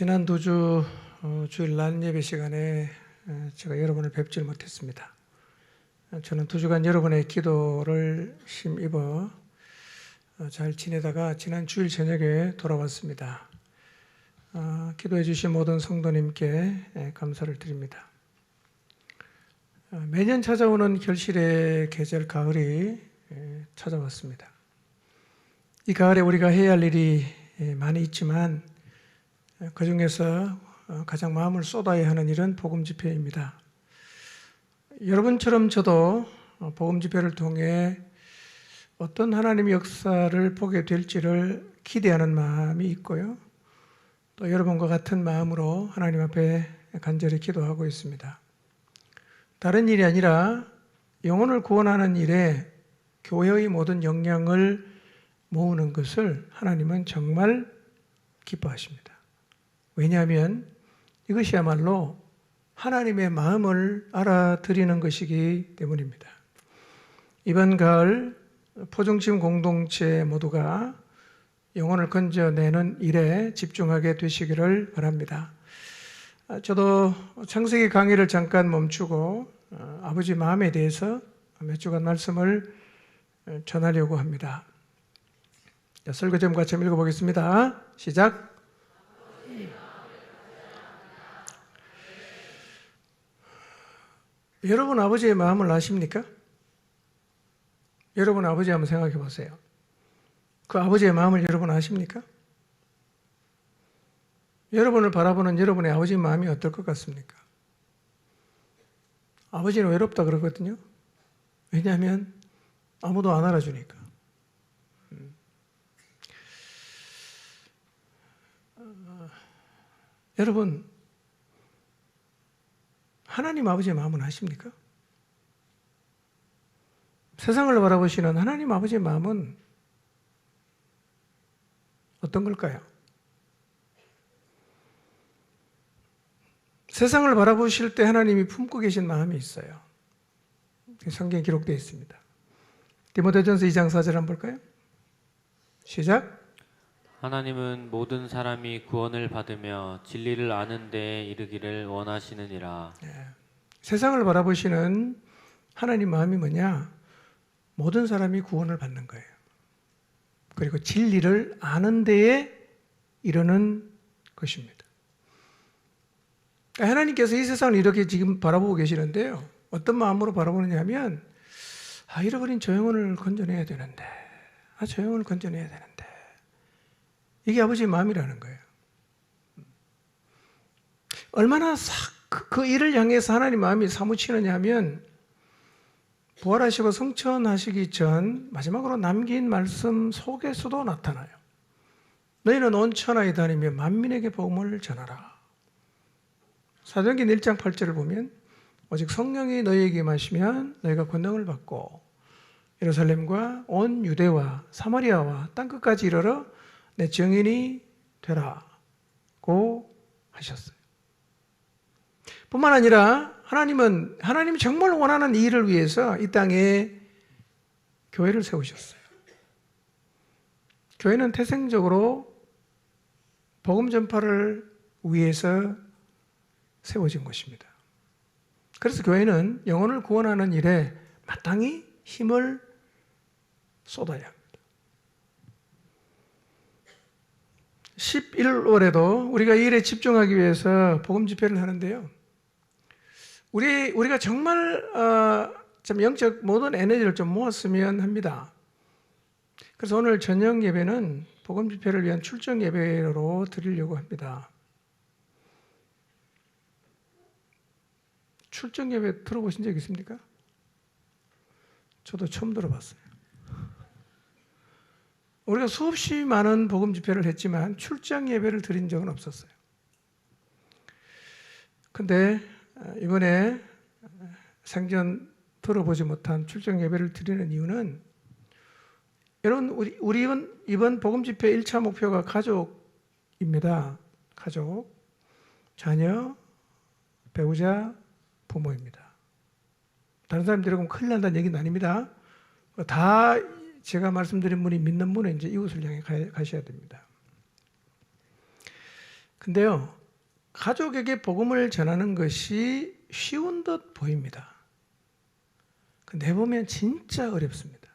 지난 두 주 주일 날 예배 시간에 제가 여러분을 뵙질 못했습니다. 저는 두 주간 여러분의 기도를 힘입어 잘 지내다가 지난 주일 저녁에 돌아왔습니다. 기도해 주신 모든 성도님께 감사를 드립니다. 매년 찾아오는 결실의 계절 가을이 찾아왔습니다. 이 가을에 우리가 해야 할 일이 많이 있지만 그 중에서 가장 마음을 쏟아야 하는 일은 복음 집회입니다. 여러분처럼 저도 복음 집회를 통해 어떤 하나님의 역사를 보게 될지를 기대하는 마음이 있고요. 또 여러분과 같은 마음으로 하나님 앞에 간절히 기도하고 있습니다. 다른 일이 아니라 영혼을 구원하는 일에 교회의 모든 역량을 모으는 것을 하나님은 정말 기뻐하십니다. 왜냐하면 이것이야말로 하나님의 마음을 알아들이는 것이기 때문입니다. 이번 가을 포종팀 공동체 모두가 영혼을 건져내는 일에 집중하게 되시기를 바랍니다. 저도 창세기 강의를 잠깐 멈추고 아버지 마음에 대해서 몇 주간 말씀을 전하려고 합니다. 설교 같이 읽어보겠습니다. 시작. 여러분 아버지의 마음을 아십니까? 여러분 아버지 한번 생각해 보세요. 그 아버지의 마음을 여러분 아십니까? 여러분을 바라보는 여러분의 아버지의 마음이 어떨 것 같습니까? 아버지는 외롭다 그러거든요. 왜냐하면 아무도 안 알아주니까. 여러분 하나님 아버지의 마음은 아십니까? 세상을 바라보시는 하나님 아버지의 마음은 어떤 걸까요? 세상을 바라보실 때 하나님이 품고 계신 마음이 있어요. 성경에 기록되어 있습니다. 디모데전서 2장 4절 한번 볼까요? 시작. 하나님은 모든 사람이 구원을 받으며 진리를 아는 데에 이르기를 원하시느니라. 세상을 바라보시는 하나님 마음이 뭐냐? 모든 사람이 구원을 받는 거예요. 그리고 진리를 아는 데에 이르는 것입니다. 하나님께서 이 세상을 이렇게 지금 바라보고 계시는데요. 어떤 마음으로 바라보느냐 하면 잃어버린 저 영혼을 건져내야 되는데 저 영혼을 건져내야 되는데 이게 아버지의 마음이라는 거예요. 얼마나 그 일을 향해서 하나님 마음이 사무치느냐 하면 부활하시고 성천하시기 전 마지막으로 남긴 말씀 속에서도 나타나요. 너희는 온 천하에 다니며 만민에게 복음을 전하라. 사도행전 1장 8절을 보면 오직 성령이 너희에게 임하시면 너희가 권능을 받고 예루살렘과 온 유대와 사마리아와 땅끝까지 이르러 내 증인이 되라고 하셨어요. 뿐만 아니라 하나님이 정말 원하는 이 일을 위해서 이 땅에 교회를 세우셨어요. 교회는 태생적으로 복음 전파를 위해서 세워진 것입니다. 그래서 교회는 영혼을 구원하는 일에 마땅히 힘을 쏟아야 합니다. 11월에도 우리가 이 일에 집중하기 위해서 복음 집회를 하는데요. 우리가 정말 좀 영적 모든 에너지를 좀 모았으면 합니다. 그래서 오늘 저녁 예배는 복음 집회를 위한 출정 예배로 드리려고 합니다. 출정 예배 들어보신 적 있습니까? 저도 처음 들어봤어요. 우리가 수없이 많은 복음 집회를 했지만 출장 예배를 드린 적은 없었어요. 근데 이번에 생전 들어보지 못한 출장 예배를 드리는 이유는 여러분 우리 이번 복음 집회 1차 목표가 가족입니다. 가족, 자녀, 배우자, 부모입니다. 다른 사람들이 그러면 큰일 난다는 얘기는 아닙니다. 다 제가 말씀드린 분이 믿는 분은 이제 이웃을 향해 가셔야 됩니다. 근데요, 가족에게 복음을 전하는 것이 쉬운 듯 보입니다. 근데 해보면 진짜 어렵습니다.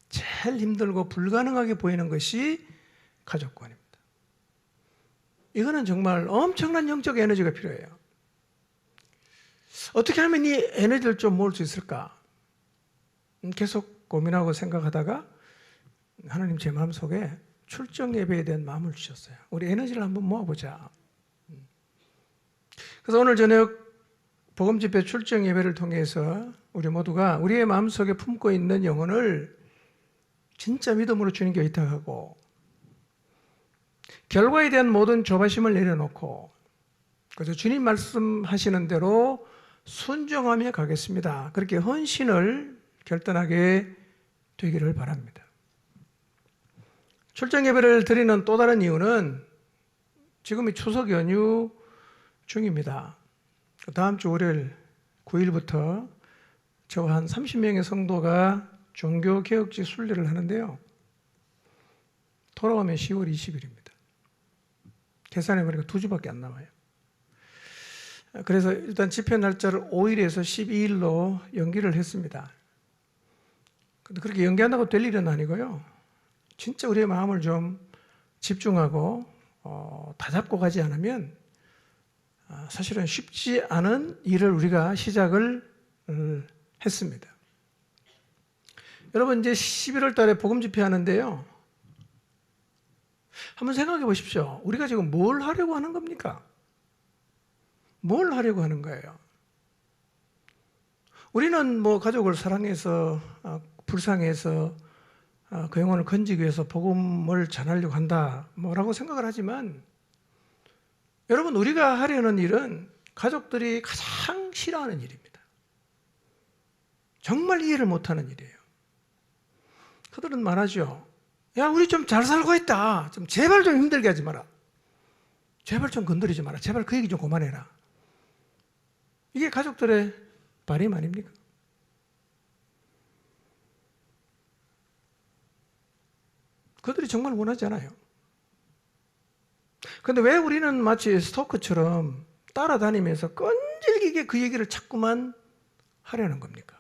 제일 힘들고 불가능하게 보이는 것이 가족관입니다. 이거는 정말 엄청난 영적 에너지가 필요해요. 어떻게 하면 이 에너지를 좀 모을 수 있을까? 계속 고민하고 생각하다가 하나님 제 마음속에 출정 예배에 대한 마음을 주셨어요. 우리 에너지를 한번 모아보자. 그래서 오늘 저녁 복음 집회 출정 예배를 통해서 우리 모두가 우리의 마음속에 품고 있는 영혼을 진짜 믿음으로 주님께 의탁하고 결과에 대한 모든 조바심을 내려놓고 그래서 주님 말씀하시는 대로 순종하며 가겠습니다. 그렇게 헌신을 결단하게 되기를 바랍니다. 출정 예배를 드리는 또 다른 이유는 지금이 추석 연휴 중입니다. 다음 주 월요일 9일부터 저와 한 30명의 성도가 종교개혁지 순례를 하는데요. 돌아오면 10월 20일입니다. 계산해보니까 2주밖에 안 남아요. 그래서 일단 집회 날짜를 5일에서 12일로 연기를 했습니다. 근데 그렇게 연기한다고 될 일은 아니고요. 진짜 우리의 마음을 좀 집중하고 다 잡고 가지 않으면 사실은 쉽지 않은 일을 우리가 시작을 했습니다. 여러분 이제 11월 달에 복음 집회 하는데요. 한번 생각해 보십시오. 우리가 지금 뭘 하려고 하는 겁니까? 뭘 하려고 하는 거예요? 우리는 뭐 가족을 사랑해서 불쌍해서 그 영혼을 건지기 위해서 복음을 전하려고 한다 뭐라고 생각을 하지만 여러분 우리가 하려는 일은 가족들이 가장 싫어하는 일입니다. 정말 이해를 못하는 일이에요. 그들은 말하죠. 야 우리 좀 잘 살고 있다. 좀 제발 좀 힘들게 하지 마라. 제발 좀 건드리지 마라. 제발 그 얘기 좀 그만해라. 이게 가족들의 바람 아닙니까? 그들이 정말 원하지 않아요. 그런데 왜 우리는 마치 스토커처럼 따라다니면서 끈질기게 그 얘기를 자꾸만 하려는 겁니까?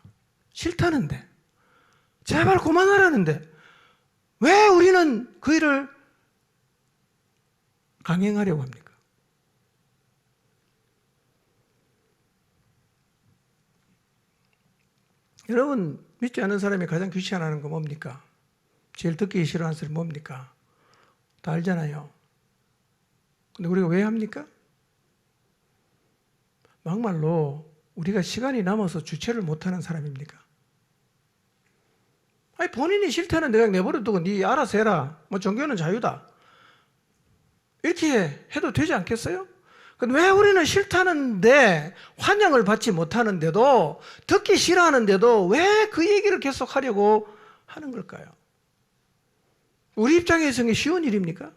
싫다는데, 제발 그만하라는데 왜 우리는 그 일을 강행하려고 합니까? 여러분 믿지 않는 사람이 가장 귀찮아하는 거 뭡니까? 제일 듣기 싫어하는 소리 뭡니까? 다 알잖아요. 근데 우리가 왜 합니까? 막말로 우리가 시간이 남아서 주체를 못하는 사람입니까? 아니 본인이 싫다는 내가 내버려 두고 네 알아서 해라. 뭐 종교는 자유다. 이렇게 해도 되지 않겠어요? 근데 왜 우리는 싫다는데 환영을 받지 못하는데도 듣기 싫어하는데도 왜 그 얘기를 계속 하려고 하는 걸까요? 우리 입장에서는 쉬운 일입니까?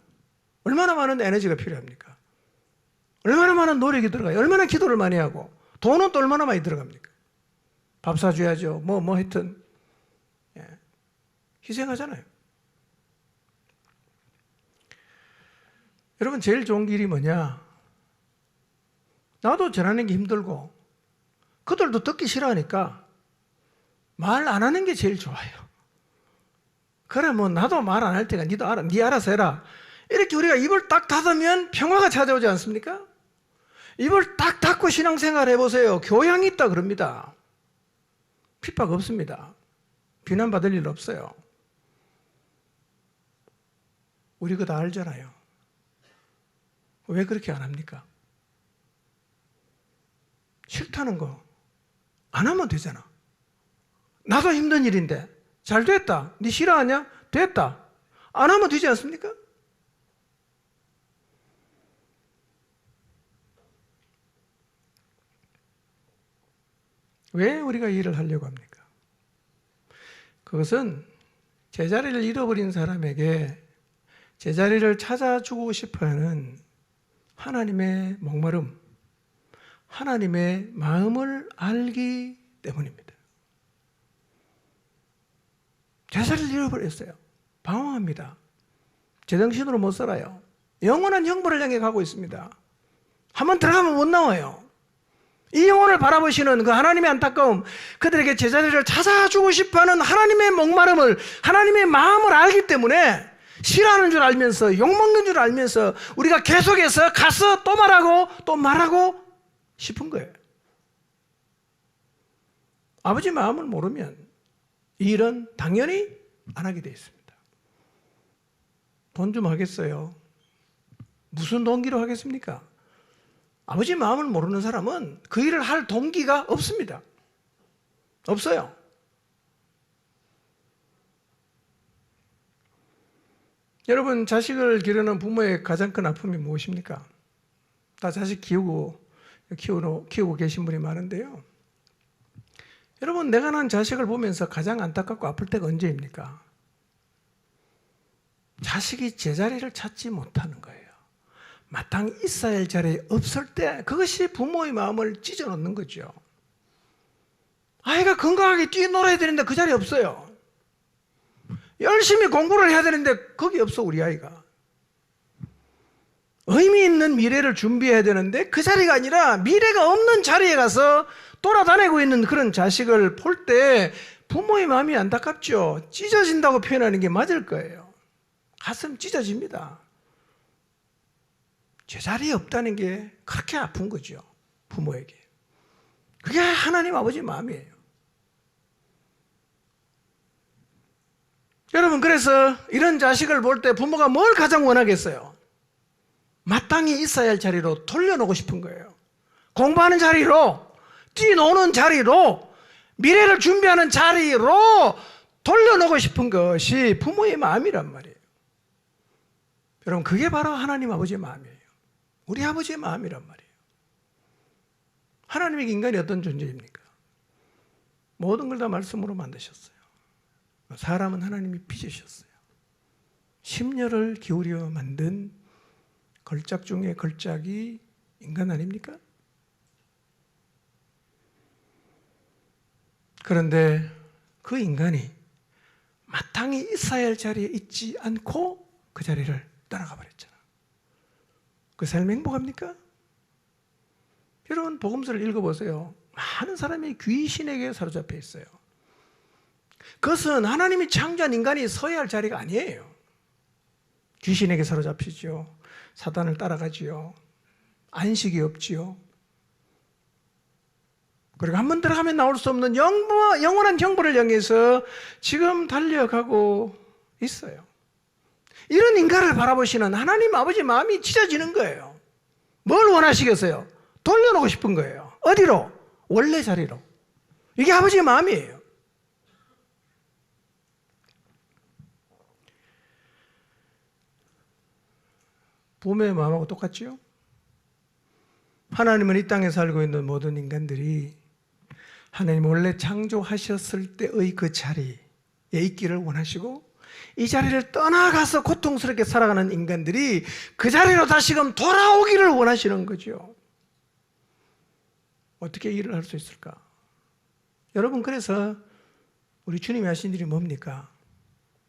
얼마나 많은 에너지가 필요합니까? 얼마나 많은 노력이 들어가요? 얼마나 기도를 많이 하고 돈은 또 얼마나 많이 들어갑니까? 밥 사줘야죠. 뭐 하여튼 희생하잖아요. 여러분 제일 좋은 길이 뭐냐? 나도 전하는 게 힘들고 그들도 듣기 싫어하니까 말 안 하는 게 제일 좋아요. 그래 뭐 나도 말 안 할 테니까 니도 알아, 니 알아서 해라. 이렇게 우리가 입을 딱 닫으면 평화가 찾아오지 않습니까? 입을 딱 닫고 신앙생활 해보세요. 교양이 있다 그럽니다. 핍박 없습니다. 비난받을 일 없어요. 우리 그거 다 알잖아요. 왜 그렇게 안 합니까? 싫다는 거 안 하면 되잖아. 나도 힘든 일인데 잘 됐다. 네 싫어하냐? 됐다. 안 하면 되지 않습니까? 왜 우리가 이 일을 하려고 합니까? 그것은 제자리를 잃어버린 사람에게 제자리를 찾아주고 싶어하는 하나님의 목마름, 하나님의 마음을 알기 때문입니다. 제자리를 잃어버렸어요. 방황합니다. 제정신으로 못 살아요. 영원한 형벌을 향해 가고 있습니다. 한번 들어가면 못 나와요. 이 영혼을 바라보시는 그 하나님의 안타까움, 그들에게 제자리를 찾아주고 싶어하는 하나님의 목마름을, 하나님의 마음을 알기 때문에 싫어하는 줄 알면서, 욕먹는 줄 알면서 우리가 계속해서 가서 또 말하고 또 말하고 싶은 거예요. 아버지 마음을 모르면 이 일은 당연히 안 하게 되어 있습니다. 돈 좀 하겠어요. 무슨 동기로 하겠습니까? 아버지 마음을 모르는 사람은 그 일을 할 동기가 없습니다. 없어요. 여러분, 자식을 기르는 부모의 가장 큰 아픔이 무엇입니까? 다 자식 키우고 계신 분이 많은데요. 여러분, 내가 낳은 자식을 보면서 가장 안타깝고 아플 때가 언제입니까? 자식이 제자리를 찾지 못하는 거예요. 마땅히 있어야 할 자리에 없을 때, 그것이 부모의 마음을 찢어놓는 거죠. 아이가 건강하게 뛰놀아야 되는데 그 자리에 없어요. 열심히 공부를 해야 되는데 거기 없어, 우리 아이가. 의미 있는 미래를 준비해야 되는데 그 자리가 아니라 미래가 없는 자리에 가서 돌아다니고 있는 그런 자식을 볼 때 부모의 마음이 안타깝죠. 찢어진다고 표현하는 게 맞을 거예요. 가슴 찢어집니다. 제자리에 없다는 게 그렇게 아픈 거죠, 부모에게. 그게 하나님 아버지 마음이에요. 여러분, 그래서 이런 자식을 볼 때 부모가 뭘 가장 원하겠어요? 마땅히 있어야 할 자리로 돌려놓고 싶은 거예요. 공부하는 자리로, 뛰노는 자리로, 미래를 준비하는 자리로 돌려놓고 싶은 것이 부모의 마음이란 말이에요. 여러분, 그게 바로 하나님 아버지의 마음이에요. 우리 아버지의 마음이란 말이에요. 하나님의 인간이 어떤 존재입니까? 모든 걸 다 말씀으로 만드셨어요. 사람은 하나님이 빚으셨어요. 심려를 기울여 만든 걸작 중에 걸작이 인간 아닙니까? 그런데 그 인간이 마땅히 있어야 할 자리에 있지 않고 그 자리를 떠나가 버렸잖아. 그 삶이 행복합니까? 여러분, 복음서를 읽어보세요. 많은 사람이 귀신에게 사로잡혀 있어요. 그것은 하나님이 창조한 인간이 서야 할 자리가 아니에요. 귀신에게 사로잡히죠. 사단을 따라가지요. 안식이 없지요. 그리고 한번 들어가면 나올 수 없는 영원한 형벌을 향해서 지금 달려가고 있어요. 이런 인간을 바라보시는 하나님 아버지 마음이 찢어지는 거예요. 뭘 원하시겠어요? 돌려놓고 싶은 거예요. 어디로? 원래 자리로. 이게 아버지의 마음이에요. 부모의 마음하고 똑같지요? 하나님은 이 땅에 살고 있는 모든 인간들이 하나님 원래 창조하셨을 때의 그 자리에 있기를 원하시고, 이 자리를 떠나가서 고통스럽게 살아가는 인간들이 그 자리로 다시금 돌아오기를 원하시는 거죠. 어떻게 일을 할 수 있을까? 여러분, 그래서 우리 주님이 하신 일이 뭡니까?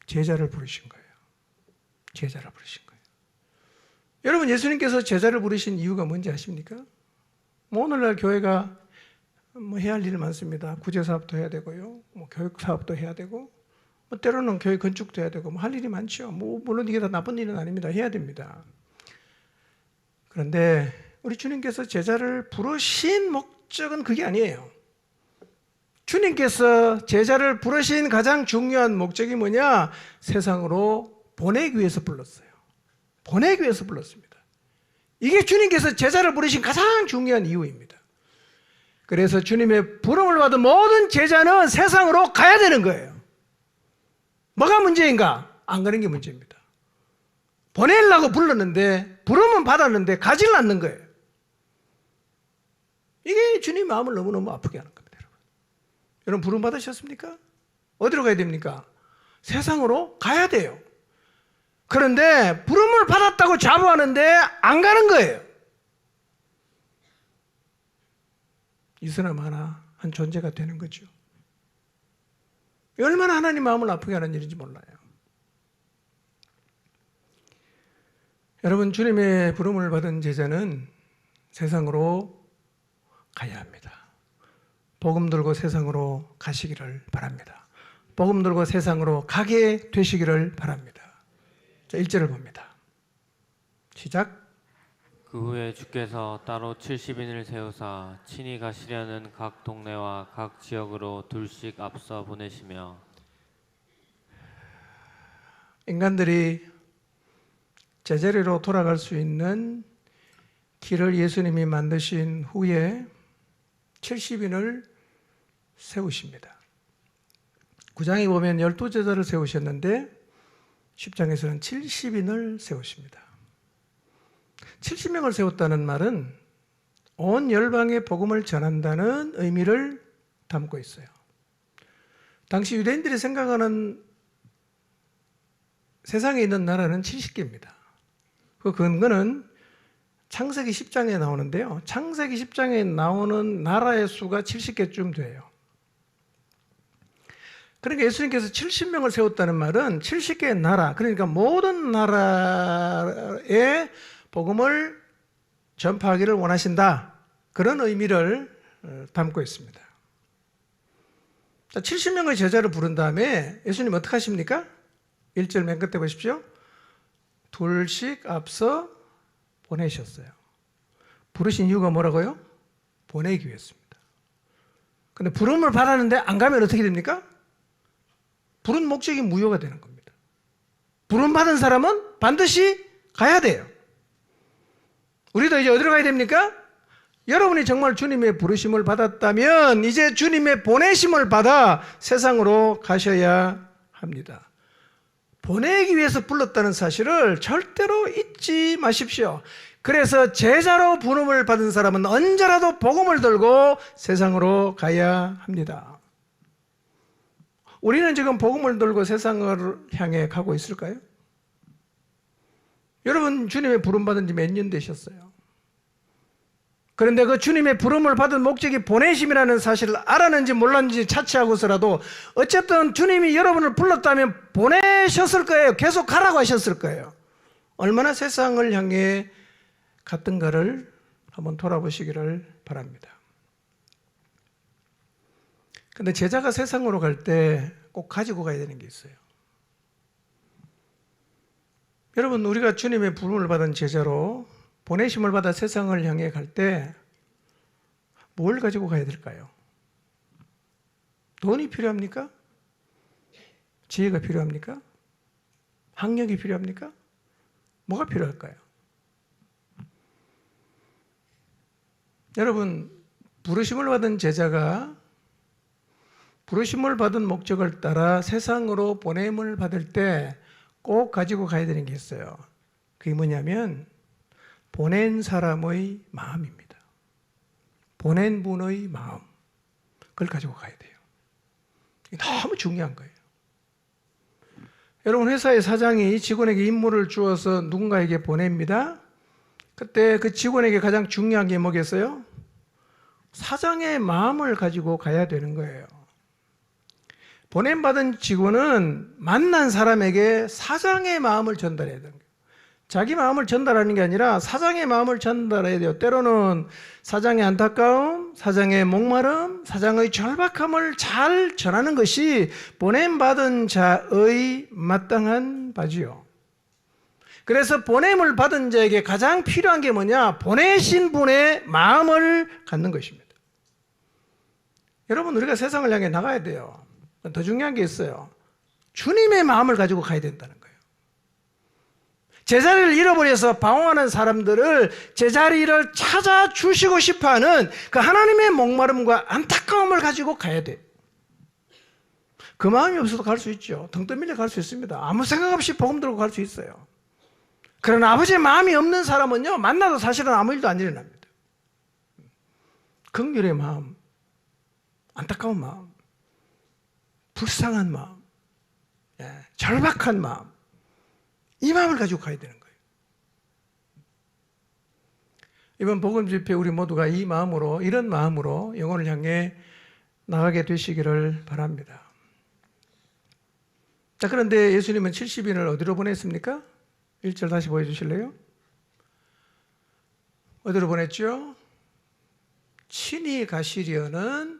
제자를 부르신 거예요. 제자를 부르신 거예요. 여러분, 예수님께서 제자를 부르신 이유가 뭔지 아십니까? 오늘날 교회가 해야 할 일이 많습니다. 구제사업도 해야 되고요, 교육사업도 해야 되고, 때로는 교회 건축도 해야 되고, 할 일이 많죠. 물론 이게 다 나쁜 일은 아닙니다. 해야 됩니다. 그런데 우리 주님께서 제자를 부르신 목적은 그게 아니에요. 주님께서 제자를 부르신 가장 중요한 목적이 뭐냐? 세상으로 보내기 위해서 불렀어요. 보내기 위해서 불렀습니다. 이게 주님께서 제자를 부르신 가장 중요한 이유입니다. 그래서 주님의 부름을 받은 모든 제자는 세상으로 가야 되는 거예요. 뭐가 문제인가? 안 가는 게 문제입니다. 보내려고 불렀는데, 부름은 받았는데 가지를 않는 거예요. 이게 주님 마음을 너무너무 아프게 하는 겁니다. 여러분, 부름 받으셨습니까? 어디로 가야 됩니까? 세상으로 가야 돼요. 그런데 부름을 받았다고 자부하는데 안 가는 거예요. 이 사람 하나 한 존재가 되는 거죠. 얼마나 하나님 마음을 아프게 하는 일인지 몰라요. 여러분, 주님의 부름을 받은 제자는 세상으로 가야 합니다. 복음 들고 세상으로 가시기를 바랍니다. 복음 들고 세상으로 가게 되시기를 바랍니다. 자, 1절을 봅니다. 시작. 그 후에 주께서 따로 70인을 세우사 친히 가시려는 각 동네와 각 지역으로 둘씩 앞서 보내시며 인간들이 제자리로 돌아갈 수 있는 길을 예수님이 만드신 후에 70인을 세우십니다. 9장에 보면 12제자를 세우셨는데 10장에서는 70인을 세우십니다. 70명을 세웠다는 말은 온 열방에 복음을 전한다는 의미를 담고 있어요. 당시 유대인들이 생각하는 세상에 있는 나라는 70개입니다. 그 근거는 창세기 10장에 나오는데요. 창세기 10장에 나오는 나라의 수가 70개쯤 돼요. 그러니까 예수님께서 70명을 세웠다는 말은 70개의 나라, 그러니까 모든 나라에 복음을 전파하기를 원하신다. 그런 의미를 담고 있습니다. 70명의 제자를 부른 다음에 예수님 어떻게 하십니까? 1절 맨 끝에 보십시오. 둘씩 앞서 보내셨어요. 부르신 이유가 뭐라고요? 보내기 위해서입니다. 근데 부름을 받았는데 안 가면 어떻게 됩니까? 부른 목적이 무효가 되는 겁니다. 부름 받은 사람은 반드시 가야 돼요. 우리도 이제 어디로 가야 됩니까? 여러분이 정말 주님의 부르심을 받았다면 이제 주님의 보내심을 받아 세상으로 가셔야 합니다. 보내기 위해서 불렀다는 사실을 절대로 잊지 마십시오. 그래서 제자로 부름을 받은 사람은 언제라도 복음을 들고 세상으로 가야 합니다. 우리는 지금 복음을 들고 세상을 향해 가고 있을까요? 여러분, 주님의 부름 받은 지 몇 년 되셨어요? 그런데 그 주님의 부름을 받은 목적이 보내심이라는 사실을 알았는지 몰랐는지 차치하고서라도 어쨌든 주님이 여러분을 불렀다면 보내셨을 거예요. 계속 가라고 하셨을 거예요. 얼마나 세상을 향해 갔던가를 한번 돌아보시기를 바랍니다. 근데 제자가 세상으로 갈 때 꼭 가지고 가야 되는 게 있어요. 여러분, 우리가 주님의 부름을 받은 제자로 보내심을 받아 세상을 향해 갈 때 뭘 가지고 가야 될까요? 돈이 필요합니까? 지혜가 필요합니까? 학력이 필요합니까? 뭐가 필요할까요? 여러분, 부르심을 받은 제자가 부르심을 받은 목적을 따라 세상으로 보냄을 받을 때 꼭 가지고 가야 되는 게 있어요. 그게 뭐냐면 보낸 사람의 마음입니다. 보낸 분의 마음. 그걸 가지고 가야 돼요. 이게 너무 중요한 거예요. 여러분, 회사의 사장이 직원에게 임무를 주어서 누군가에게 보냅니다. 그때 그 직원에게 가장 중요한 게 뭐겠어요? 사장의 마음을 가지고 가야 되는 거예요. 보냄받은 직원은 만난 사람에게 사장의 마음을 전달해야 되는 거예요. 자기 마음을 전달하는 게 아니라 사장의 마음을 전달해야 돼요. 때로는 사장의 안타까움, 사장의 목마름, 사장의 절박함을 잘 전하는 것이 보냄받은 자의 마땅한 바지요. 그래서 보냄을 받은 자에게 가장 필요한 게 뭐냐? 보내신 분의 마음을 갖는 것입니다. 여러분, 우리가 세상을 향해 나가야 돼요. 더 중요한 게 있어요. 주님의 마음을 가지고 가야 된다는 거예요. 제자리를 잃어버려서 방황하는 사람들을 제자리를 찾아주시고 싶어하는 그 하나님의 목마름과 안타까움을 가지고 가야 돼요. 그 마음이 없어도 갈 수 있죠. 등 떠밀려 갈 수 있습니다. 아무 생각 없이 복음 들고 갈 수 있어요. 그러나 아버지의 마음이 없는 사람은요, 만나도 사실은 아무 일도 안 일어납니다. 긍휼의 마음, 안타까운 마음, 불쌍한 마음, 절박한 마음, 이 마음을 가지고 가야 되는 거예요. 이번 복음 집회 우리 모두가 이 마음으로, 이런 마음으로 영혼을 향해 나가게 되시기를 바랍니다. 자, 그런데 예수님은 70인을 어디로 보냈습니까? 1절 다시 보여주실래요? 어디로 보냈죠? 친히 가시려는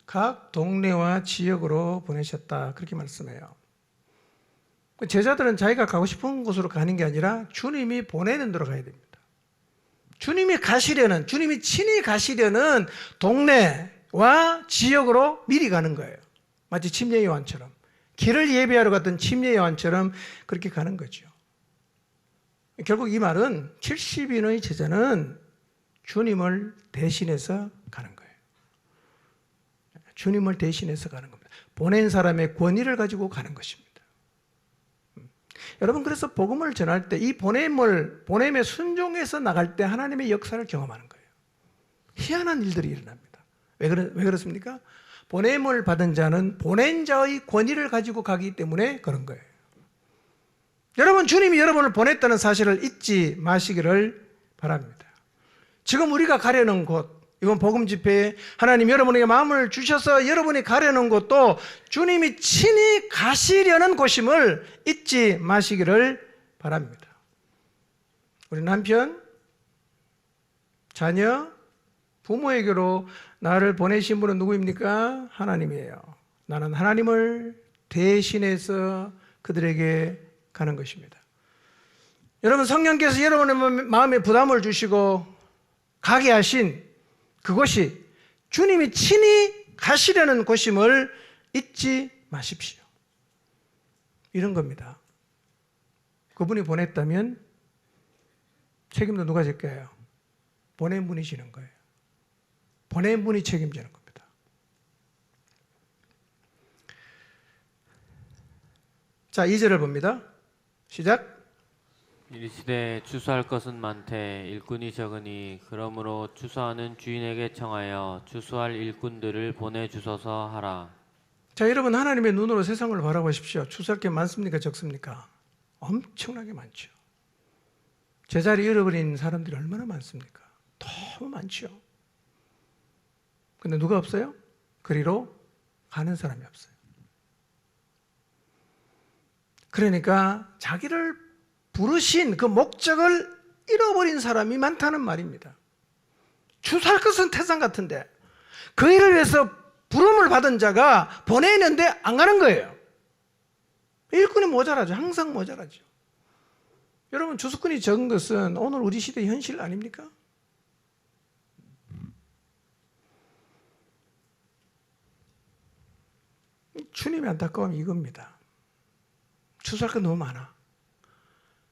각 동네와 지역으로 보내셨다. 그렇게 말씀해요. 제자들은 자기가 가고 싶은 곳으로 가는 게 아니라 주님이 보내는 데로 가야 됩니다. 주님이 친히 가시려는 동네와 지역으로 미리 가는 거예요. 마치 침례 요한처럼. 길을 예비하러 갔던 침례 요한처럼 그렇게 가는 거죠. 결국 이 말은 70인의 제자는 주님을 대신해서 가는 거예요. 주님을 대신해서 가는 겁니다. 보낸 사람의 권위를 가지고 가는 것입니다. 여러분, 그래서 복음을 전할 때 이 보냄에 순종해서 나갈 때 하나님의 역사를 경험하는 거예요. 희한한 일들이 일어납니다. 왜 그렇습니까? 보냄을 받은 자는 보낸 자의 권위를 가지고 가기 때문에 그런 거예요. 여러분, 주님이 여러분을 보냈다는 사실을 잊지 마시기를 바랍니다. 지금 우리가 가려는 곳, 이번 복음 집회에 하나님 여러분에게 마음을 주셔서 여러분이 가려는 곳도 주님이 친히 가시려는 곳임을 잊지 마시기를 바랍니다. 우리 남편, 자녀, 부모에게로 나를 보내신 분은 누구입니까? 하나님이에요. 나는 하나님을 대신해서 그들에게 가는 것입니다. 여러분, 성령께서 여러분의 마음에 부담을 주시고 가게 하신 그곳이 주님이 친히 가시려는 곳임을 잊지 마십시오. 이런 겁니다. 그분이 보냈다면 책임도 누가 질 거예요? 보낸 분이 지는 거예요. 보낸 분이 책임지는 겁니다. 자, 2절을 봅니다. 시작. 이르시되 추수할 것은 많되 일꾼이 적으니 그러므로 추수하는 주인에게 청하여 추수할 일꾼들을 보내주소서 하라. 자, 여러분, 하나님의 눈으로 세상을 바라보십시오. 추수할 게 많습니까? 적습니까? 엄청나게 많죠. 제자리 잃어버린 사람들이 얼마나 많습니까? 너무 많죠. 근데 누가 없어요? 그리로 가는 사람이 없어요. 그러니까 자기를 부르신 그 목적을 잃어버린 사람이 많다는 말입니다. 추수할 것은 태산 같은데 그 일을 위해서 부름을 받은 자가 보내는데 안 가는 거예요. 일꾼이 모자라죠. 항상 모자라죠. 여러분, 추수꾼이 적은 것은 오늘 우리 시대의 현실 아닙니까? 주님의 안타까움이 이겁니다. 추수할 건 너무 많아.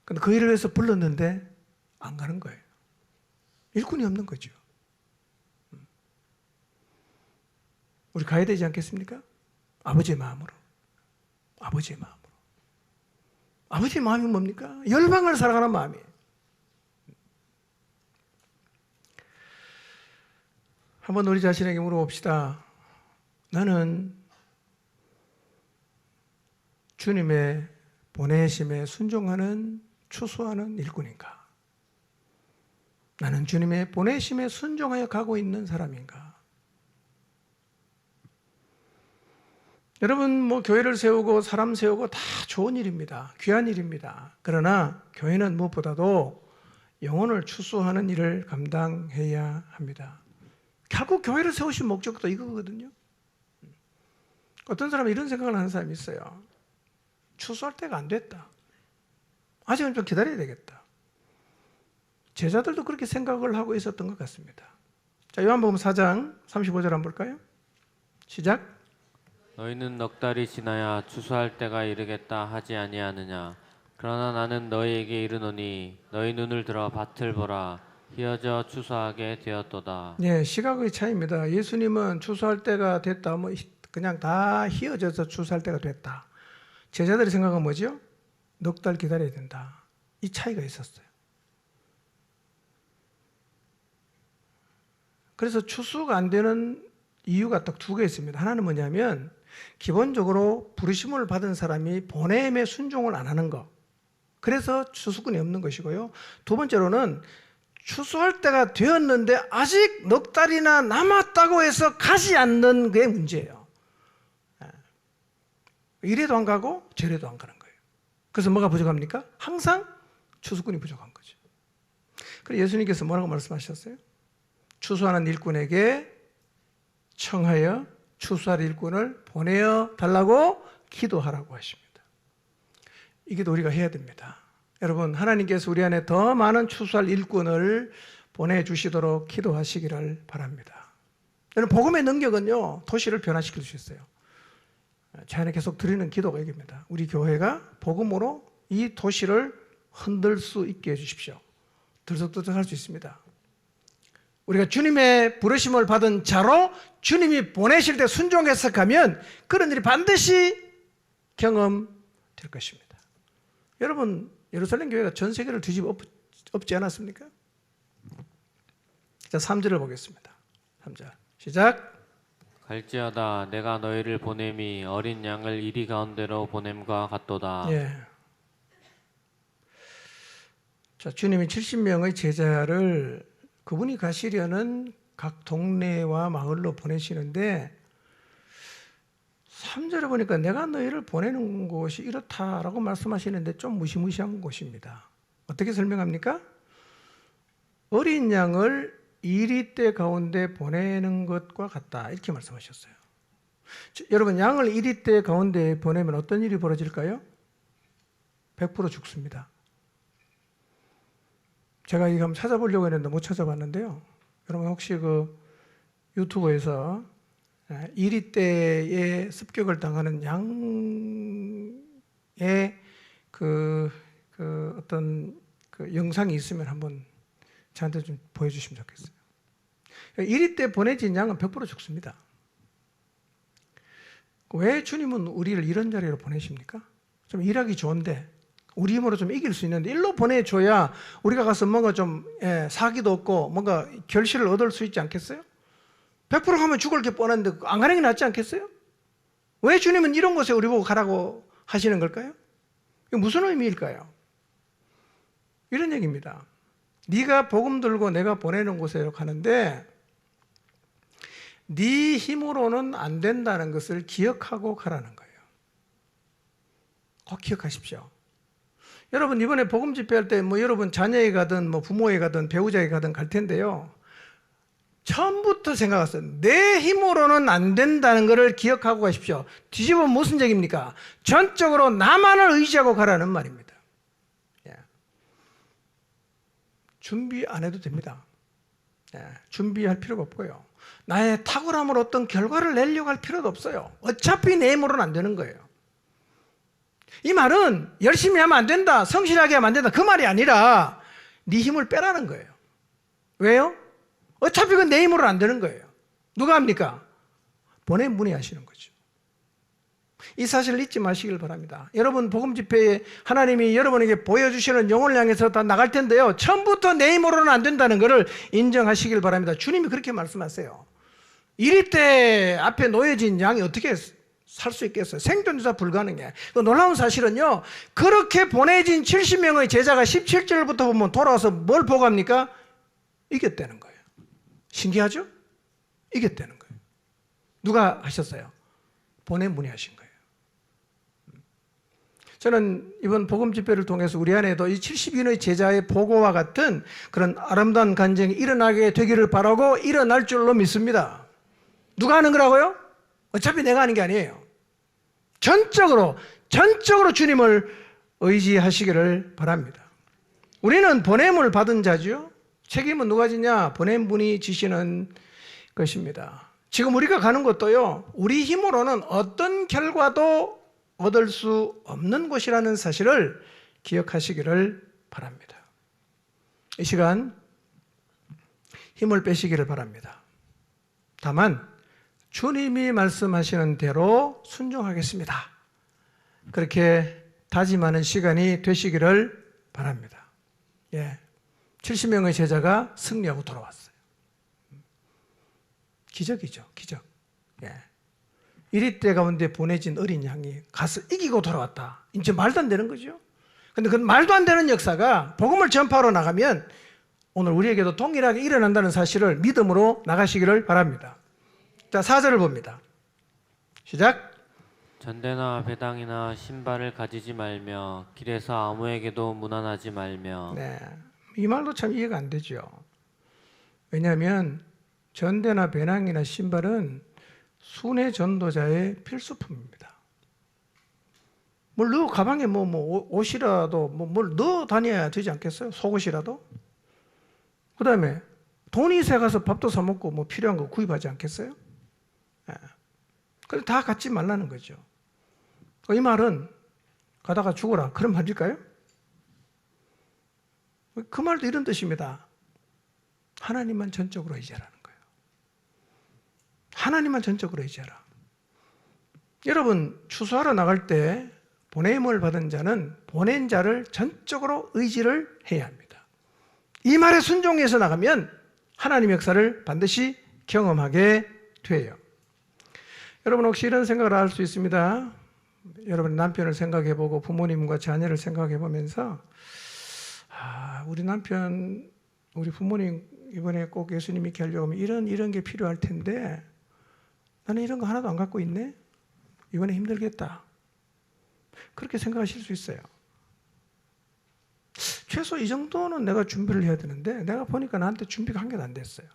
근데 그 일을 위해서 불렀는데 안 가는 거예요. 일꾼이 없는 거죠. 우리 가야 되지 않겠습니까? 아버지의 마음으로. 아버지의 마음으로. 아버지의 마음이 뭡니까? 열방을 사랑하는 마음이에요. 한번 우리 자신에게 물어봅시다. 나는 주님의 보내심에 순종하는 추수하는 일꾼인가? 나는 주님의 보내심에 순종하여 가고 있는 사람인가? 여러분, 교회를 세우고 사람 세우고 다 좋은 일입니다. 귀한 일입니다. 그러나 교회는 무엇보다도 영혼을 추수하는 일을 감당해야 합니다. 결국 교회를 세우신 목적도 이거거든요. 어떤 사람은 이런 생각을 하는 사람이 있어요. 추수할 때가 안 됐다. 아직은 좀 기다려야 되겠다. 제자들도 그렇게 생각을 하고 있었던 것 같습니다. 자, 요한복음 4장 35절 한번 볼까요? 시작. 너희는 넉 달이 지나야 추수할 때가 이르겠다 하지 아니하느냐. 그러나 나는 너희에게 이르노니 너희 눈을 들어 밭을 보라. 휘어져 추수하게 되었도다. 네, 시각의 차이입니다. 예수님은 추수할 때가 됐다. 그냥 다 휘어져서 추수할 때가 됐다. 제자들의 생각은 뭐죠? 넉 달 기다려야 된다. 이 차이가 있었어요. 그래서 추수가 안 되는 이유가 딱 두 개 있습니다. 하나는 뭐냐면 기본적으로 부르심을 받은 사람이 보냄에 순종을 안 하는 것. 그래서 추수꾼이 없는 것이고요. 두 번째로는 추수할 때가 되었는데 아직 넉 달이나 남았다고 해서 가지 않는 게 문제예요. 이래도 안 가고 저래도 안 가는 거예요. 그래서 뭐가 부족합니까? 항상 추수꾼이 부족한 거죠. 그래서 예수님께서 뭐라고 말씀하셨어요? 추수하는 일꾼에게 청하여 추수할 일꾼을 보내어 달라고 기도하라고 하십니다. 이 기도 우리가 해야 됩니다. 여러분, 하나님께서 우리 안에 더 많은 추수할 일꾼을 보내주시도록 기도하시기를 바랍니다. 여러분, 복음의 능력은요, 도시를 변화시킬 수 있어요. 제 안에 계속 드리는 기도가 이겁니다. 우리 교회가 복음으로 이 도시를 흔들 수 있게 해주십시오. 들썩들썩할 수 있습니다. 우리가 주님의 부르심을 받은 자로 주님이 보내실 때 순종해서 가면 그런 일이 반드시 경험될 것입니다. 여러분, 예루살렘 교회가 전 세계를 뒤집어 엎지 않았습니까? 자, 3절을 보겠습니다. 3절 시작. 갈지어다 내가 너희를 보냄이 어린 양을 이리 가운데로 보냄과 같도다. 예. 자, 주님이 70명의 제자를 그분이 가시려는 각 동네와 마을로 보내시는데 3절에 보니까 내가 너희를 보내는 곳이 이렇다라고 말씀하시는데 좀 무시무시한 곳입니다. 어떻게 설명합니까? 어린 양을 이리떼 가운데 보내는 것과 같다 이렇게 말씀하셨어요. 여러분, 양을 이리떼 가운데 보내면 어떤 일이 벌어질까요? 100% 죽습니다. 제가 이거 한번 찾아보려고 했는데 못 찾아봤는데요. 여러분, 혹시 그 유튜브에서 이리떼에 습격을 당하는 양의 그 어떤 그 영상이 있으면 한번 저한테 좀 보여주시면 좋겠어요. 이리떼 보내진 양은 100% 죽습니다. 왜 주님은 우리를 이런 자리로 보내십니까? 좀 일하기 좋은데 우리 힘으로 좀 이길 수 있는데 일로 보내줘야 우리가 가서 뭔가 좀 사기도 없고 뭔가 결실을 얻을 수 있지 않겠어요? 100% 가면 죽을 게 뻔한데 안 가는 게 낫지 않겠어요? 왜 주님은 이런 곳에 우리 보고 가라고 하시는 걸까요? 이게 무슨 의미일까요? 이런 얘기입니다. 네가 복음 들고 내가 보내는 곳에 가는데 네 힘으로는 안 된다는 것을 기억하고 가라는 거예요. 꼭 기억하십시오. 여러분, 이번에 복음 집회할 때 뭐 여러분 자녀에 가든 뭐 부모에 가든 배우자에 가든 갈 텐데요. 처음부터 생각했어요. 내 힘으로는 안 된다는 것을 기억하고 가십시오. 뒤집으면 무슨 얘기입니까? 전적으로 나만을 의지하고 가라는 말입니다. 예. 준비 안 해도 됩니다. 예. 준비할 필요가 없고요. 나의 탁월함으로 어떤 결과를 내려고 할 필요도 없어요. 어차피 내 힘으로는 안 되는 거예요. 이 말은 열심히 하면 안 된다, 성실하게 하면 안 된다, 그 말이 아니라 네 힘을 빼라는 거예요. 왜요? 어차피 그건 내 힘으로는 안 되는 거예요. 누가 합니까? 보낸 분이 하시는 거죠. 이 사실을 잊지 마시길 바랍니다. 여러분, 복음 집회에 하나님이 여러분에게 보여주시는 영혼을 향해서 다 나갈 텐데요. 처음부터 내 힘으로는 안 된다는 것을 인정하시길 바랍니다. 주님이 그렇게 말씀하세요. 이리떼 앞에 놓여진 양이 어떻게 살 수 있겠어요? 생존조차 불가능해. 놀라운 사실은요, 그렇게 보내진 70명의 제자가 17절부터 보면 돌아와서 뭘 보고합니까? 이겼다는 거예요. 신기하죠? 이겼다는 거예요. 누가 하셨어요? 보낸 분이 하신 거예요. 저는 이번 복음 집회를 통해서 우리 안에도 이 70인의 제자의 보고와 같은 그런 아름다운 간증이 일어나게 되기를 바라고 일어날 줄로 믿습니다. 누가 하는 거라고요? 어차피 내가 하는 게 아니에요. 전적으로 주님을 의지하시기를 바랍니다. 우리는 보냄을 받은 자죠. 책임은 누가 지냐? 보낸 분이 지시는 것입니다. 지금 우리가 가는 곳도요, 우리 힘으로는 어떤 결과도 얻을 수 없는 곳이라는 사실을 기억하시기를 바랍니다. 이 시간 힘을 빼시기를 바랍니다. 다만 주님이 말씀하시는 대로 순종하겠습니다. 그렇게 다짐하는 시간이 되시기를 바랍니다. 예, 70명의 제자가 승리하고 돌아왔어요. 기적이죠, 기적. 예. 이리떼 가운데 보내진 어린 양이 가서 이기고 돌아왔다. 이제 말도 안 되는 거죠. 그런데 그 말도 안 되는 역사가 복음을 전파하러 나가면 오늘 우리에게도 동일하게 일어난다는 사실을 믿음으로 나가시기를 바랍니다. 자, 4절을 봅니다. 시작. 전대나 배당이나 신발을 가지지 말며 길에서 아무에게도 무난하지 말며. 네, 이 말도 참 이해가 안 되죠. 왜냐하면 전대나 배낭이나 신발은 순회 전도자의 필수품입니다. 뭘 넣어 가방에 옷이라도 뭘 넣어 다녀야 되지 않겠어요? 속옷이라도. 그 다음에 돈이 새 가서 밥도 사 먹고 뭐 필요한 거 구입하지 않겠어요? 예. 근데 다 갖지 말라는 거죠. 이 말은 가다가 죽어라 그런 말일까요? 그 말도 이런 뜻입니다. 하나님만 전적으로 의지하라는 거예요. 하나님만 전적으로 의지하라. 여러분 추수하러 나갈 때 보냄을 받은 자는 보낸 자를 전적으로 의지를 해야 합니다. 이 말에 순종해서 나가면 하나님의 역사를 반드시 경험하게 돼요. 여러분 혹시 이런 생각을 할 수 있습니다. 여러분 남편을 생각해보고 부모님과 자녀를 생각해보면서 우리 남편, 우리 부모님 이번에 꼭 예수님 믿게 하려고 하면 이런 게 필요할 텐데 나는 이런 거 하나도 안 갖고 있네? 이번에 힘들겠다. 그렇게 생각하실 수 있어요. 최소 이 정도는 내가 준비를 해야 되는데 내가 보니까 나한테 준비가 한 개도 안 됐어요.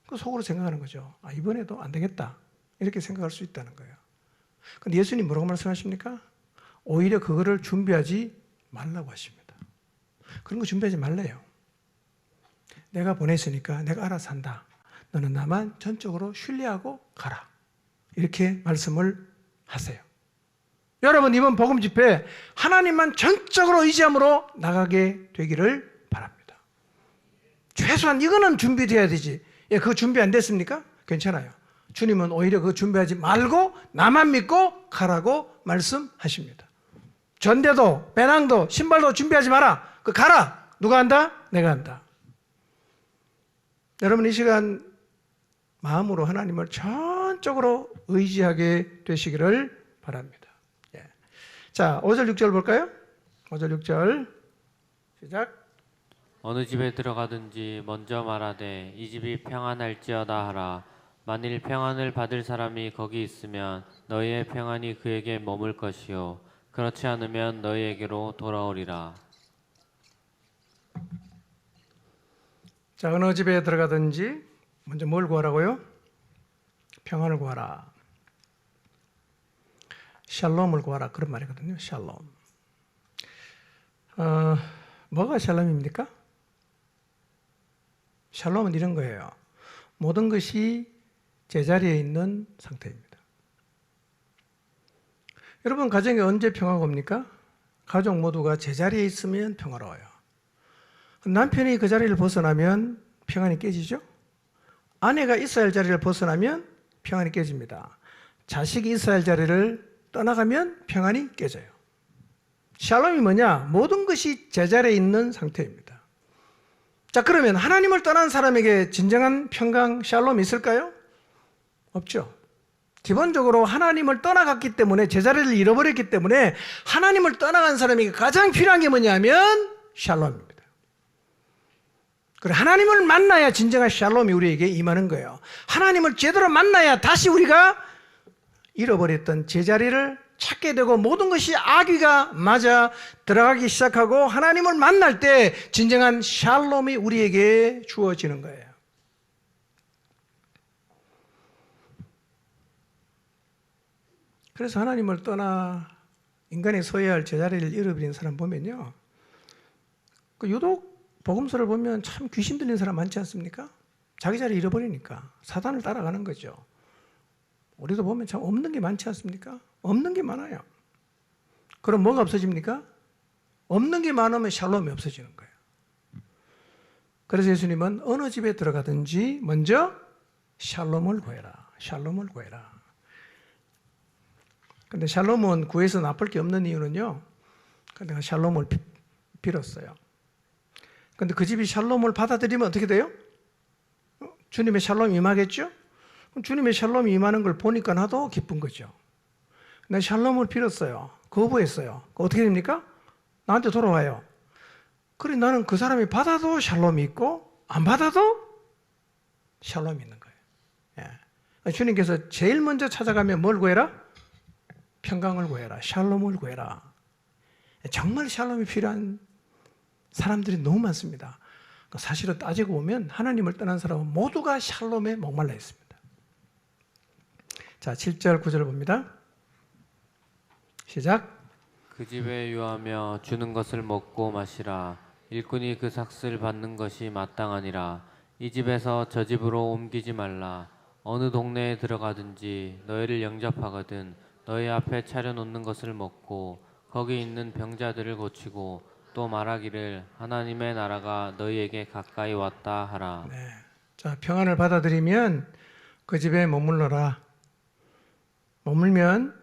그 속으로 생각하는 거죠. 이번에도 안 되겠다. 이렇게 생각할 수 있다는 거예요. 근데 예수님 뭐라고 말씀하십니까? 오히려 그거를 준비하지 말라고 하십니다. 그런 거 준비하지 말래요. 내가 보냈으니까 내가 알아서 한다. 너는 나만 전적으로 신뢰하고 가라. 이렇게 말씀을 하세요. 여러분 이번 복음 집회 하나님만 전적으로 의지함으로 나가게 되기를 바랍니다. 최소한 이거는 준비돼야 되지. 그거 준비 안 됐습니까? 괜찮아요. 주님은 오히려 그거 준비하지 말고 나만 믿고 가라고 말씀하십니다. 전대도 배낭도 신발도 준비하지 마라. 그 가라. 누가 한다? 내가 한다. 여러분 이 시간 마음으로 하나님을 전적으로 의지하게 되시기를 바랍니다. 자, 5절 6절 볼까요? 5절 6절 시작. 어느 집에 들어가든지 먼저 말하되 이 집이 평안할지어다 하라. 만일 평안을 받을 사람이 거기 있으면 너희의 평안이 그에게 머물 것이요 그렇지 않으면 너희에게로 돌아오리라. 자, 어느 집에 들어가든지 먼저 뭘 구하라고요? 평안을 구하라. 샬롬을 구하라 그런 말이거든요. 샬롬. 뭐가 샬롬입니까? 샬롬은 이런 거예요. 모든 것이 제자리에 있는 상태입니다. 여러분 가정에 언제 평화가 옵니까? 가족 모두가 제자리에 있으면 평화로워요. 남편이 그 자리를 벗어나면 평안이 깨지죠? 아내가 있어야 할 자리를 벗어나면 평안이 깨집니다. 자식이 있어야 할 자리를 떠나가면 평안이 깨져요. 샬롬이 뭐냐? 모든 것이 제자리에 있는 상태입니다. 자, 그러면 하나님을 떠난 사람에게 진정한 평강, 샬롬이 있을까요? 없죠. 기본적으로 하나님을 떠나갔기 때문에 제자리를 잃어버렸기 때문에 하나님을 떠나간 사람에게 가장 필요한 게 뭐냐면 샬롬입니다. 그래, 하나님을 만나야 진정한 샬롬이 우리에게 임하는 거예요. 하나님을 제대로 만나야 다시 우리가 잃어버렸던 제자리를 찾게 되고 모든 것이 아귀가 맞아 들어가기 시작하고 하나님을 만날 때 진정한 샬롬이 우리에게 주어지는 거예요. 그래서 하나님을 떠나 인간이 서야 할 제자리를 잃어버린 사람 보면요, 유독 복음서를 보면 참 귀신 들린 사람 많지 않습니까? 자기 자리 잃어버리니까 사단을 따라가는 거죠. 우리도 보면 참 없는 게 많지 않습니까? 없는 게 많아요. 그럼 뭐가 없어집니까? 없는 게 많으면 샬롬이 없어지는 거예요. 그래서 예수님은 어느 집에 들어가든지 먼저 샬롬을 구해라. 샬롬을 구해라. 근데 샬롬은 구해서 나쁠 게 없는 이유는요, 내가 샬롬을 빌었어요. 근데 그 집이 샬롬을 받아들이면 어떻게 돼요? 주님의 샬롬이 임하겠죠? 주님의 샬롬이 임하는 걸 보니까 나도 기쁜 거죠. 내가 샬롬을 빌었어요. 거부했어요. 어떻게 됩니까? 나한테 돌아와요. 그래, 나는 그 사람이 받아도 샬롬이 있고 안 받아도 샬롬이 있는 거예요. 예. 주님께서 제일 먼저 찾아가면 뭘 구해라? 평강을 구해라. 샬롬을 구해라. 정말 샬롬이 필요한 사람들이 너무 많습니다. 사실은 따지고 보면 하나님을 떠난 사람은 모두가 샬롬에 목말라 있습니다. 자, 7절 9절 봅니다. 시작. 그 집에 유하며 주는 것을 먹고 마시라. 일꾼이 그 삭슬 받는 것이 마땅하니라. 이 집에서 저 집으로 옮기지 말라. 어느 동네에 들어가든지 너희를 영접하거든 너희 앞에 차려놓는 것을 먹고 거기 있는 병자들을 고치고 또 말하기를 하나님의 나라가 너희에게 가까이 왔다 하라. 네. 자, 평안을 받아들이면 그 집에 머물러라. 머물면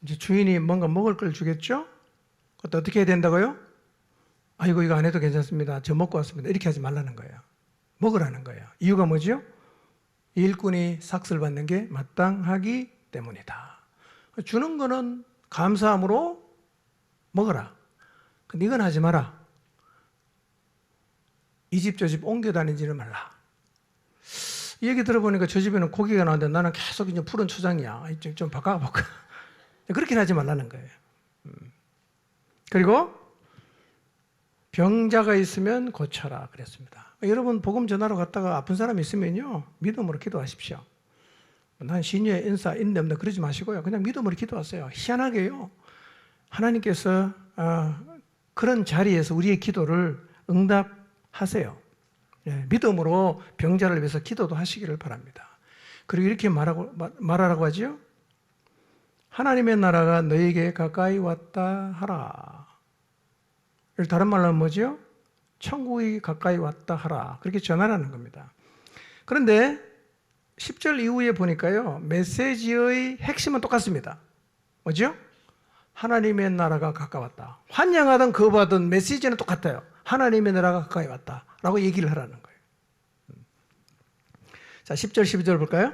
이제 주인이 뭔가 먹을 걸 주겠죠? 그것도 어떻게 해야 된다고요? 아이고, 이거 안 해도 괜찮습니다. 저 먹고 왔습니다. 이렇게 하지 말라는 거예요. 먹으라는 거예요. 이유가 뭐죠? 일꾼이 삭슬 받는 게 마땅하기 때문이다. 주는 거는 감사함으로 먹어라. 근데 이건 하지 마라. 이 집 저 집 옮겨 다니지는 말라. 이 얘기 들어보니까 저 집에는 고기가 나왔는데 나는 계속 이제 푸른 초장이야. 좀 바꿔볼까? 그렇게 하지 말라는 거예요. 그리고 병자가 있으면 고쳐라 그랬습니다. 여러분 복음 전하러 갔다가 아픈 사람이 있으면요 믿음으로 기도하십시오. 난 신유의 인사 있네 없네 그러지 마시고요. 그냥 믿음으로 기도하세요. 희한하게요. 하나님께서 그런 자리에서 우리의 기도를 응답하세요. 예, 믿음으로 병자를 위해서 기도도 하시기를 바랍니다. 그리고 이렇게 말하라고 하지요. 하나님의 나라가 너에게 가까이 왔다 하라. 다른 말로 하면 뭐죠? 천국이 가까이 왔다 하라. 그렇게 전하라는 겁니다. 그런데 10절 이후에 보니까요. 메시지의 핵심은 똑같습니다. 뭐죠? 하나님의 나라가 가까웠다. 환영하든 거부하든 메시지는 똑같아요. 하나님의 나라가 가까이 왔다. 라고 얘기를 하라는 거예요. 자, 10절 12절 볼까요?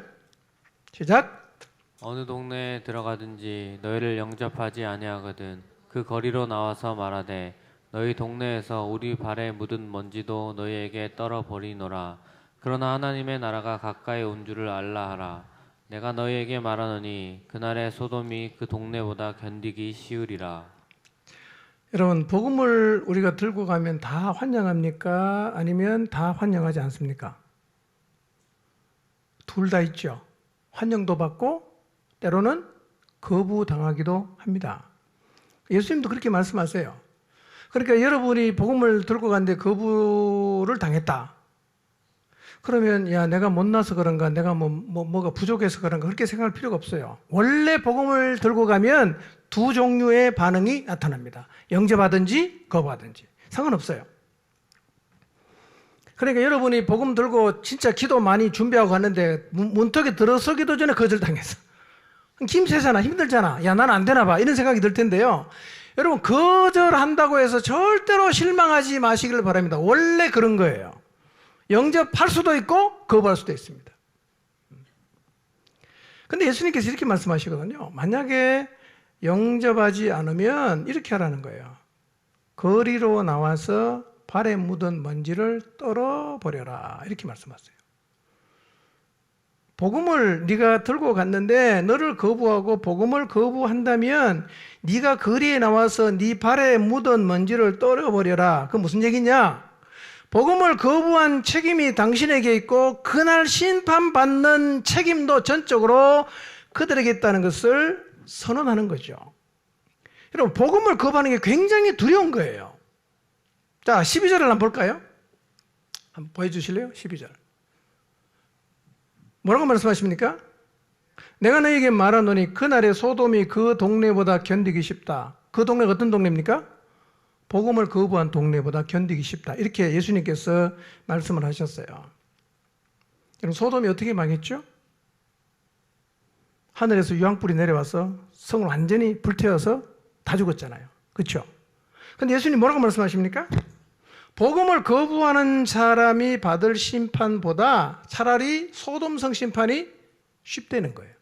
시작. 어느 동네에 들어가든지 너희를 영접하지 아니하거든 그 거리로 나와서 말하되 너희 동네에서 우리 발에 묻은 먼지도 너희에게 떨어버리노라. 그러나 하나님의 나라가 가까이 온 줄을 알라 하라. 내가 너희에게 말하노니 그날의 소돔이 그 동네보다 견디기 쉬우리라. 여러분 복음을 우리가 들고 가면 다 환영합니까? 아니면 다 환영하지 않습니까? 둘 다 있죠. 환영도 받고 때로는 거부당하기도 합니다. 예수님도 그렇게 말씀하세요. 그러니까 여러분이 복음을 들고 갔는데 거부를 당했다. 그러면 야 내가 못나서 그런가 내가 뭐가 부족해서 그런가 그렇게 생각할 필요가 없어요. 원래 복음을 들고 가면 두 종류의 반응이 나타납니다. 영접하든지 거부하든지 상관없어요. 그러니까 여러분이 복음 들고 진짜 기도 많이 준비하고 갔는데 문턱에 들어서기도 전에 거절당했어. 김새잖아 힘들잖아. 야 나는 안 되나 봐 이런 생각이 들 텐데요. 여러분 거절한다고 해서 절대로 실망하지 마시길 바랍니다. 원래 그런 거예요. 영접할 수도 있고 거부할 수도 있습니다. 근데 예수님께서 이렇게 말씀하시거든요. 만약에 영접하지 않으면 이렇게 하라는 거예요. 거리로 나와서 발에 묻은 먼지를 떨어버려라 이렇게 말씀하세요. 복음을 네가 들고 갔는데 너를 거부하고 복음을 거부한다면 네가 거리에 나와서 네 발에 묻은 먼지를 떨어버려라. 그건 무슨 얘기냐? 복음을 거부한 책임이 당신에게 있고 그날 심판받는 책임도 전적으로 그들에게 있다는 것을 선언하는 거죠. 여러분 복음을 거부하는 게 굉장히 두려운 거예요. 자 12절을 한번 볼까요? 한번 보여주실래요? 12절 뭐라고 말씀하십니까? 내가 너에게 말하노니 그날의 소돔이 그 동네보다 견디기 쉽다. 그 동네가 어떤 동네입니까? 복음을 거부한 동네보다 견디기 쉽다. 이렇게 예수님께서 말씀을 하셨어요. 여러분 소돔이 어떻게 망했죠? 하늘에서 유황불이 내려와서 성을 완전히 불태워서 다 죽었잖아요. 그렇죠? 근데 예수님 뭐라고 말씀하십니까? 복음을 거부하는 사람이 받을 심판보다 차라리 소돔성 심판이 쉽다는 거예요.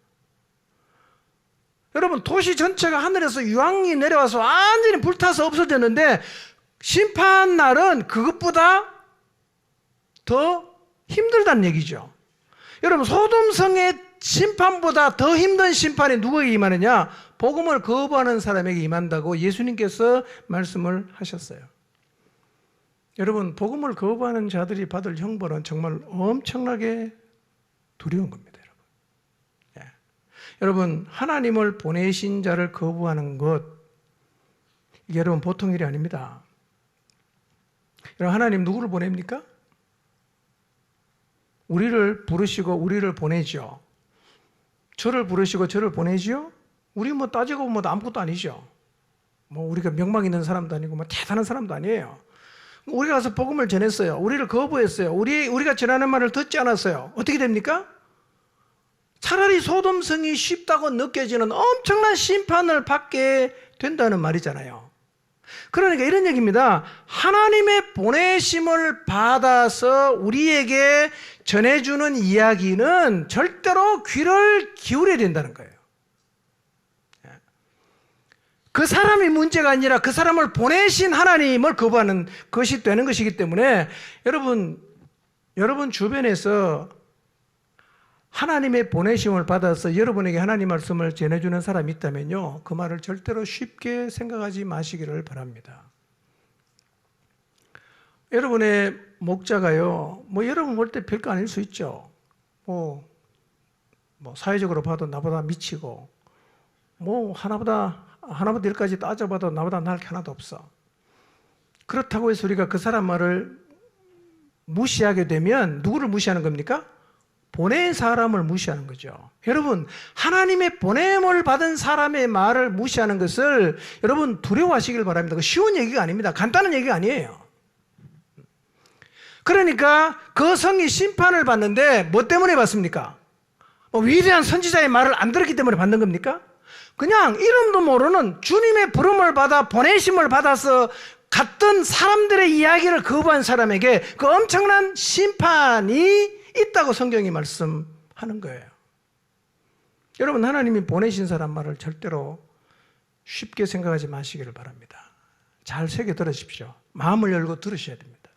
여러분 도시 전체가 하늘에서 유황이 내려와서 완전히 불타서 없어졌는데 심판 날은 그것보다 더 힘들다는 얘기죠. 여러분 소돔성의 심판보다 더 힘든 심판이 누구에게 임하느냐? 복음을 거부하는 사람에게 임한다고 예수님께서 말씀을 하셨어요. 여러분, 복음을 거부하는 자들이 받을 형벌은 정말 엄청나게 두려운 겁니다. 여러분, 여러분, 하나님을 보내신 자를 거부하는 것, 이게 여러분 보통 일이 아닙니다. 여러분, 하나님 누구를 보냅니까? 우리를 부르시고 우리를 보내죠. 저를 부르시고 저를 보내지요? 우리 뭐 따지고 보면 아무것도 아니죠. 뭐 우리가 명망 있는 사람도 아니고 뭐 대단한 사람도 아니에요. 우리가 가서 복음을 전했어요. 우리를 거부했어요. 우리가 전하는 말을 듣지 않았어요. 어떻게 됩니까? 차라리 소돔성이 쉽다고 느껴지는 엄청난 심판을 받게 된다는 말이잖아요. 그러니까 이런 얘기입니다. 하나님의 보내심을 받아서 우리에게 전해주는 이야기는 절대로 귀를 기울여야 된다는 거예요. 그 사람이 문제가 아니라 그 사람을 보내신 하나님을 거부하는 것이 되는 것이기 때문에 여러분 주변에서 하나님의 보내심을 받아서 여러분에게 하나님 말씀을 전해주는 사람이 있다면요, 그 말을 절대로 쉽게 생각하지 마시기를 바랍니다. 여러분의 목자가요, 뭐 여러분 볼 때 별거 아닐 수 있죠. 뭐 사회적으로 봐도 나보다 미치고, 뭐 하나부터 열까지 따져봐도 나보다 나을 게 하나도 없어. 그렇다고 해서 우리가 그 사람 말을 무시하게 되면 누구를 무시하는 겁니까? 보낸 사람을 무시하는 거죠. 여러분, 하나님의 보냄을 받은 사람의 말을 무시하는 것을 여러분 두려워하시길 바랍니다. 쉬운 얘기가 아닙니다. 간단한 얘기가 아니에요. 그러니까 그 성이 심판을 받는데 뭐 때문에 받습니까? 위대한 선지자의 말을 안 들었기 때문에 받는 겁니까? 그냥 이름도 모르는 주님의 부름을 받아 보내심을 받아서 갔던 사람들의 이야기를 거부한 사람에게 그 엄청난 심판이 있다고 성경이 말씀하는 거예요. 여러분, 하나님이 보내신 사람 말을 절대로 쉽게 생각하지 마시기를 바랍니다. 잘 새겨 들으십시오. 마음을 열고 들으셔야 됩니다.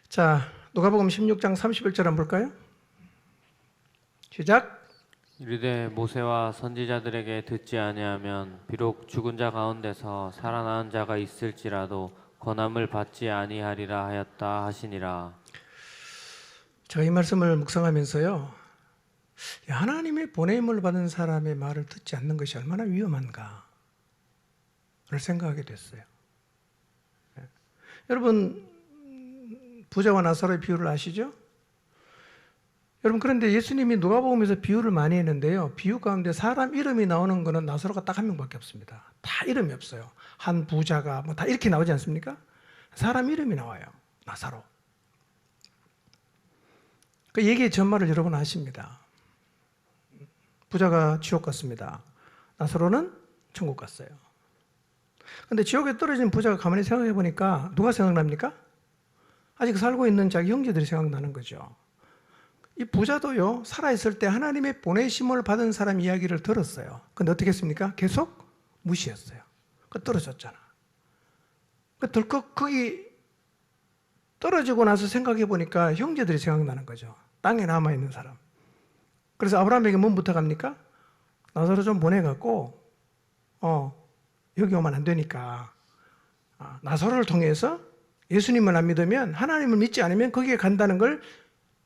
자, 누가복음 16장 31절 한번 볼까요? 시작. 이르되 모세와 선지자들에게 듣지 아니하면 비록 죽은 자 가운데서 살아나는 자가 있을지라도 권함을 받지 아니하리라 하였다 하시니라. 저 이 말씀을 묵상하면서요, 하나님의 보냄을 받은 사람의 말을 듣지 않는 것이 얼마나 위험한가를 생각하게 됐어요. 여러분, 부자와 나사로의 비유를 아시죠? 여러분, 그런데 예수님이 누가복음에서 비유를 많이 했는데요, 비유 가운데 사람 이름이 나오는 것은 나사로가 딱 한 명밖에 없습니다. 다 이름이 없어요. 한 부자가 뭐 다 이렇게 나오지 않습니까? 사람 이름이 나와요. 나사로. 그 얘기의 전말을 여러분 아십니다. 부자가 지옥 갔습니다. 나사로는 천국 갔어요. 그런데 지옥에 떨어진 부자가 가만히 생각해 보니까 누가 생각납니까? 아직 살고 있는 자기 형제들이 생각나는 거죠. 이 부자도요, 살아있을 때 하나님의 보내심을 받은 사람 이야기를 들었어요. 근데 어떻게 했습니까? 계속 무시했어요. 떨어졌잖아. 덜컥 거기 떨어지고 나서 생각해 보니까 형제들이 생각나는 거죠. 땅에 남아있는 사람. 그래서 아브라함에게 뭔 부탁합니까? 나사로 좀 보내갖고 여기 오면 안 되니까 나사로를 통해서 예수님을 안 믿으면, 하나님을 믿지 않으면 거기에 간다는 걸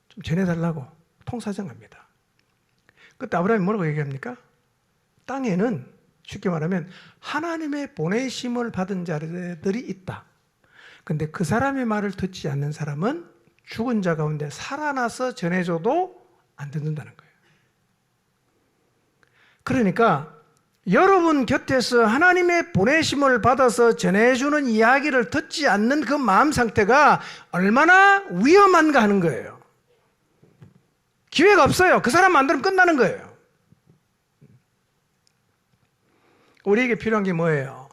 좀 전해달라고 통사정합니다. 그때 아브라함이 뭐라고 얘기합니까? 땅에는 쉽게 말하면 하나님의 보내심을 받은 자들이 있다. 근데 그 사람의 말을 듣지 않는 사람은 죽은 자 가운데 살아나서 전해줘도 안 듣는다는 거예요. 그러니까 여러분 곁에서 하나님의 보내심을 받아서 전해주는 이야기를 듣지 않는 그 마음 상태가 얼마나 위험한가 하는 거예요. 기회가 없어요. 그 사람 안 들으면 끝나는 거예요. 우리에게 필요한 게 뭐예요?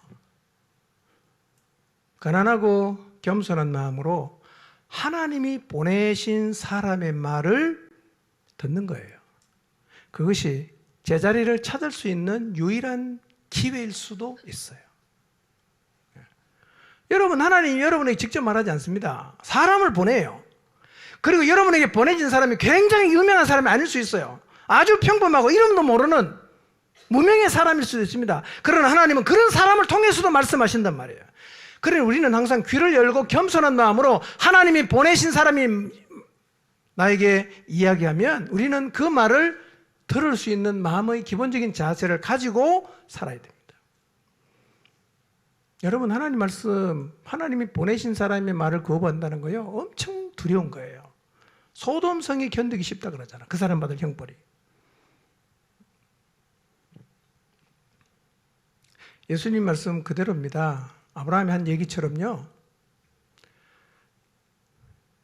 가난하고 겸손한 마음으로 하나님이 보내신 사람의 말을 듣는 거예요. 그것이 제자리를 찾을 수 있는 유일한 기회일 수도 있어요. 여러분, 하나님이 여러분에게 직접 말하지 않습니다. 사람을 보내요. 그리고 여러분에게 보내진 사람이 굉장히 유명한 사람이 아닐 수 있어요. 아주 평범하고 이름도 모르는 무명의 사람일 수도 있습니다. 그러나 하나님은 그런 사람을 통해서도 말씀하신단 말이에요. 그러니 우리는 항상 귀를 열고 겸손한 마음으로 하나님이 보내신 사람이 나에게 이야기하면 우리는 그 말을 들을 수 있는 마음의 기본적인 자세를 가지고 살아야 됩니다. 여러분, 하나님 말씀, 하나님이 보내신 사람의 말을 거부한다는 거요, 엄청 두려운 거예요. 소돔성이 견디기 쉽다 그러잖아. 그 사람 받을 형벌이. 예수님 말씀 그대로입니다. 아브라함이 한 얘기처럼요,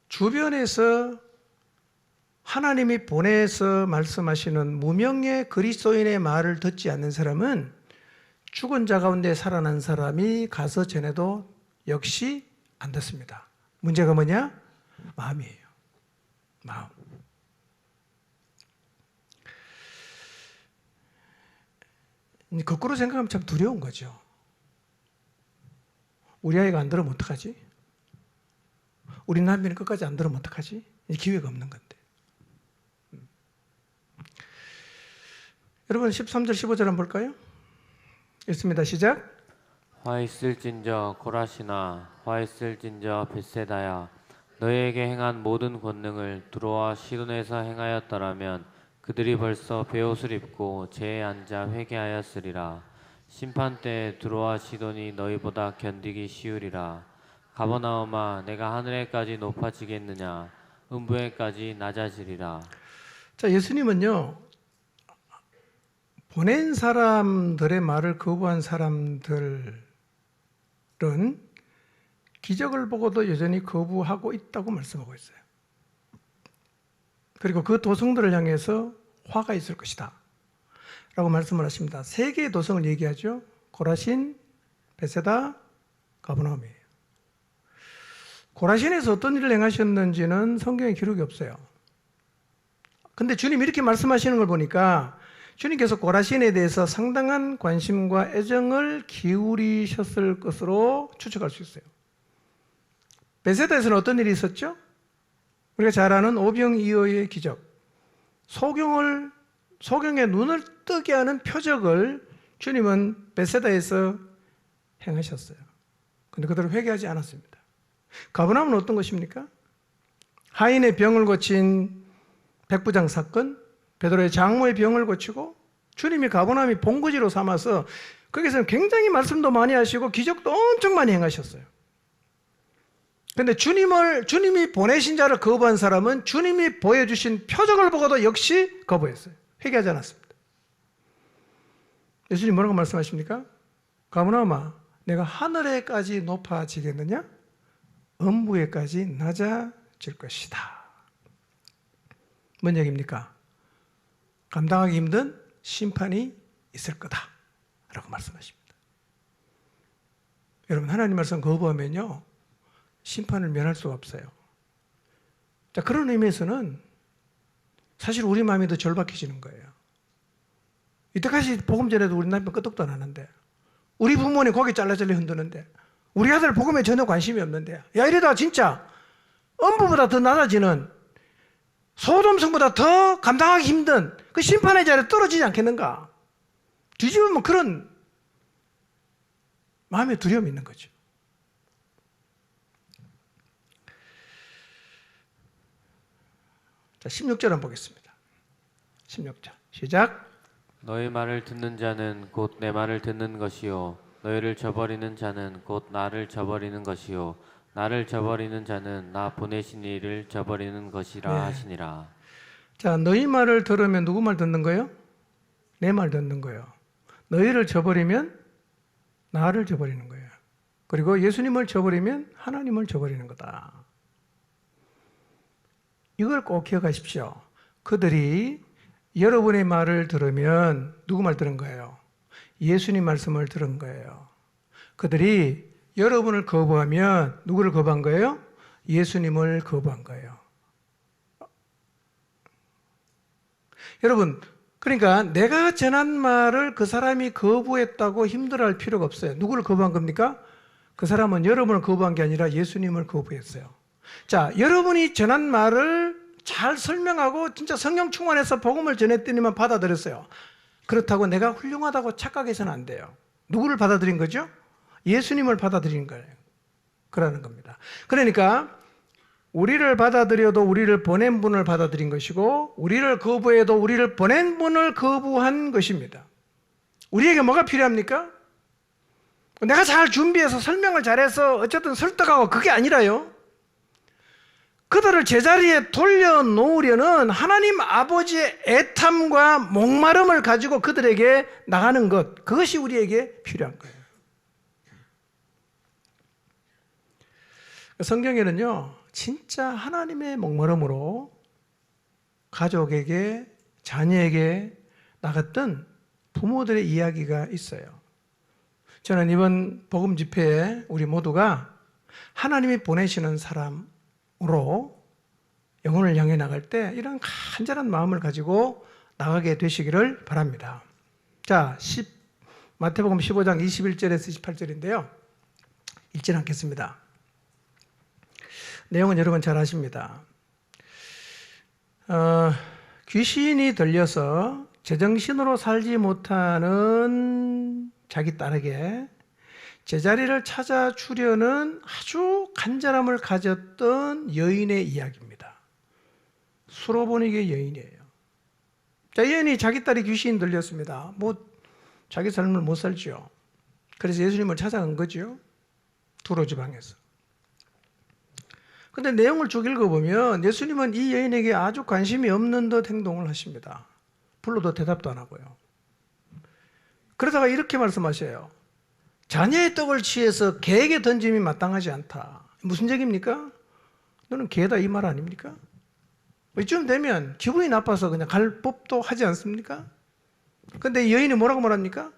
주변에서 하나님이 보내서 말씀하시는 무명의 그리스도인의 말을 듣지 않는 사람은 죽은 자 가운데 살아난 사람이 가서 전해도 역시 안 듣습니다. 문제가 뭐냐? 마음이에요. 마음. 거꾸로 생각하면 참 두려운 거죠. 우리 아이가 안 들으면 어떡하지? 우리 남편이 끝까지 안 들으면 어떡하지? 기회가 없는 건데. 여러분 13절 15절 한번 볼까요? 읽습니다. 시작. 화 있을진저 고라시나 화 있을진저 벳세다야 너희에게 행한 모든 권능을 두로와 시돈에서 행하였더라면 그들이 벌써 베옷을 입고 제에 앉아 회개하였으리라. 심판 때에 두로와 시돈이 너희보다 견디기 쉬우리라. 가버나움아 내가 하늘에까지 높아지겠느냐 음부에까지 낮아지리라. 자, 예수님은요, 보낸 사람들의 말을 거부한 사람들은 기적을 보고도 여전히 거부하고 있다고 말씀하고 있어요. 그리고 그 도성들을 향해서 화가 있을 것이다 라고 말씀을 하십니다. 세 개의 도성을 얘기하죠. 고라신, 벳세다, 가버나움이에요. 고라신에서 어떤 일을 행하셨는지는 성경에 기록이 없어요. 근데 주님 이렇게 말씀하시는 걸 보니까 주님께서 고라신에 대해서 상당한 관심과 애정을 기울이셨을 것으로 추측할 수 있어요. 벳세다에서는 어떤 일이 있었죠? 우리가 잘 아는 오병이어의 기적, 소경의 눈을 뜨게 하는 표적을 주님은 벳세다에서 행하셨어요. 그런데 그들은 회개하지 않았습니다. 가버나움은 어떤 것입니까? 하인의 병을 고친 백부장 사건, 베드로의 장모의 병을 고치고 주님이 가버나움이 본거지로 삼아서 거기서는 굉장히 말씀도 많이 하시고 기적도 엄청 많이 행하셨어요. 그런데 주님이 보내신 자를 거부한 사람은 주님이 보여주신 표적을 보고도 역시 거부했어요. 회개하지 않았습니다. 예수님 뭐라고 말씀하십니까? 가버나움아 내가 하늘에까지 높아지겠느냐? 음부에까지 낮아질 것이다. 뭔 얘기입니까? 감당하기 힘든 심판이 있을 거다 라고 말씀하십니다. 여러분, 하나님 말씀 거부하면요 심판을 면할 수가 없어요. 자, 그런 의미에서는 사실 우리 마음이 더 절박해지는 거예요. 이때까지 복음 전에도 우리 남편 끄떡도 안 하는데, 우리 부모님 고개 잘라잘라 흔드는데, 우리 아들 복음에 전혀 관심이 없는데, 야 이러다가 진짜 음부보다 더 낮아지는 소돔성보다 더 감당하기 힘든 그 심판의 자리에 떨어지지 않겠는가? 뒤집으면 그런 마음의 두려움이 있는 거죠. 자, 16절 한번 보겠습니다. 16절 시작. 너희 말을 듣는 자는 곧 내 말을 듣는 것이요 너희를 저버리는 자는 곧 나를 저버리는 것이요 나를 저버리는 자는 나 보내신 이를 저버리는 것이라 하시니라. 자, 너희 말을 들으면 누구 말 듣는 거예요? 내 말 듣는 거예요. 너희를 저버리면 나를 저버리는 거예요. 그리고 예수님을 저버리면 하나님을 저버리는 거다. 이걸 꼭 기억하십시오. 그들이 여러분의 말을 들으면 누구 말 들은 거예요? 예수님 말씀을 들은 거예요. 그들이 여러분을 거부하면 누구를 거부한 거예요? 예수님을 거부한 거예요. 여러분, 그러니까 내가 전한 말을 그 사람이 거부했다고 힘들어할 필요가 없어요. 누구를 거부한 겁니까? 그 사람은 여러분을 거부한 게 아니라 예수님을 거부했어요. 자, 여러분이 전한 말을 잘 설명하고 진짜 성령 충만해서 복음을 전했더니만 받아들였어요. 그렇다고 내가 훌륭하다고 착각해서는 안 돼요. 누구를 받아들인 거죠? 예수님을 받아들인 거예요. 그러는 겁니다. 그러니까 우리를 받아들여도 우리를 보낸 분을 받아들인 것이고, 우리를 거부해도 우리를 보낸 분을 거부한 것입니다. 우리에게 뭐가 필요합니까? 내가 잘 준비해서 설명을 잘해서 어쨌든 설득하고, 그게 아니라요. 그들을 제자리에 돌려놓으려는 하나님 아버지의 애탐과 목마름을 가지고 그들에게 나가는 것, 그것이 우리에게 필요한 거예요. 성경에는요, 진짜 하나님의 목마름으로 가족에게, 자녀에게 나갔던 부모들의 이야기가 있어요. 저는 이번 복음 집회에 우리 모두가 하나님이 보내시는 사람으로 영혼을 향해 나갈 때 이런 간절한 마음을 가지고 나가게 되시기를 바랍니다. 자, 마태복음 15장 21절에서 28절인데요. 읽지 않겠습니다. 내용은 여러분 잘 아십니다. 귀신이 들려서 제정신으로 살지 못하는 자기 딸에게 제자리를 찾아주려는 아주 간절함을 가졌던 여인의 이야기입니다. 수로보니게 여인이에요. 자, 이 여인이 자기 딸이 귀신 들렸습니다. 자기 삶을 못 살죠. 그래서 예수님을 찾아간 거죠. 두로 지방에서. 근데 내용을 쭉 읽어보면 예수님은 이 여인에게 아주 관심이 없는 듯 행동을 하십니다. 불러도 대답도 안 하고요. 그러다가 이렇게 말씀하셔요. 자녀의 떡을 취해서 개에게 던짐이 마땅하지 않다. 무슨 얘기입니까? 너는 개다 이 말 아닙니까? 이쯤 되면 기분이 나빠서 그냥 갈 법도 하지 않습니까? 근데 이 여인이 뭐라고 말합니까?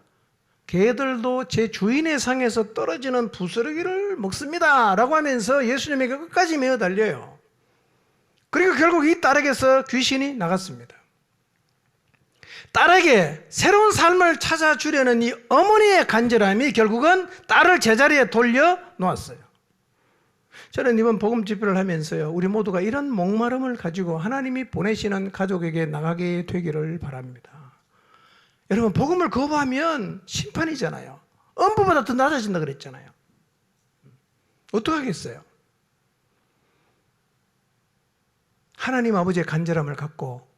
개들도 제 주인의 상에서 떨어지는 부스러기를 먹습니다 라고 하면서 예수님에게 끝까지 매어 달려요. 그리고 결국 이 딸에게서 귀신이 나갔습니다. 딸에게 새로운 삶을 찾아주려는 이 어머니의 간절함이 결국은 딸을 제자리에 돌려놓았어요. 저는 이번 복음 집회를 하면서요, 우리 모두가 이런 목마름을 가지고 하나님이 보내시는 가족에게 나가게 되기를 바랍니다. 여러분, 복음을 거부하면 심판이잖아요. 음부보다 더 낮아진다 그랬잖아요. 어떡하겠어요? 하나님 아버지의 간절함을 갖고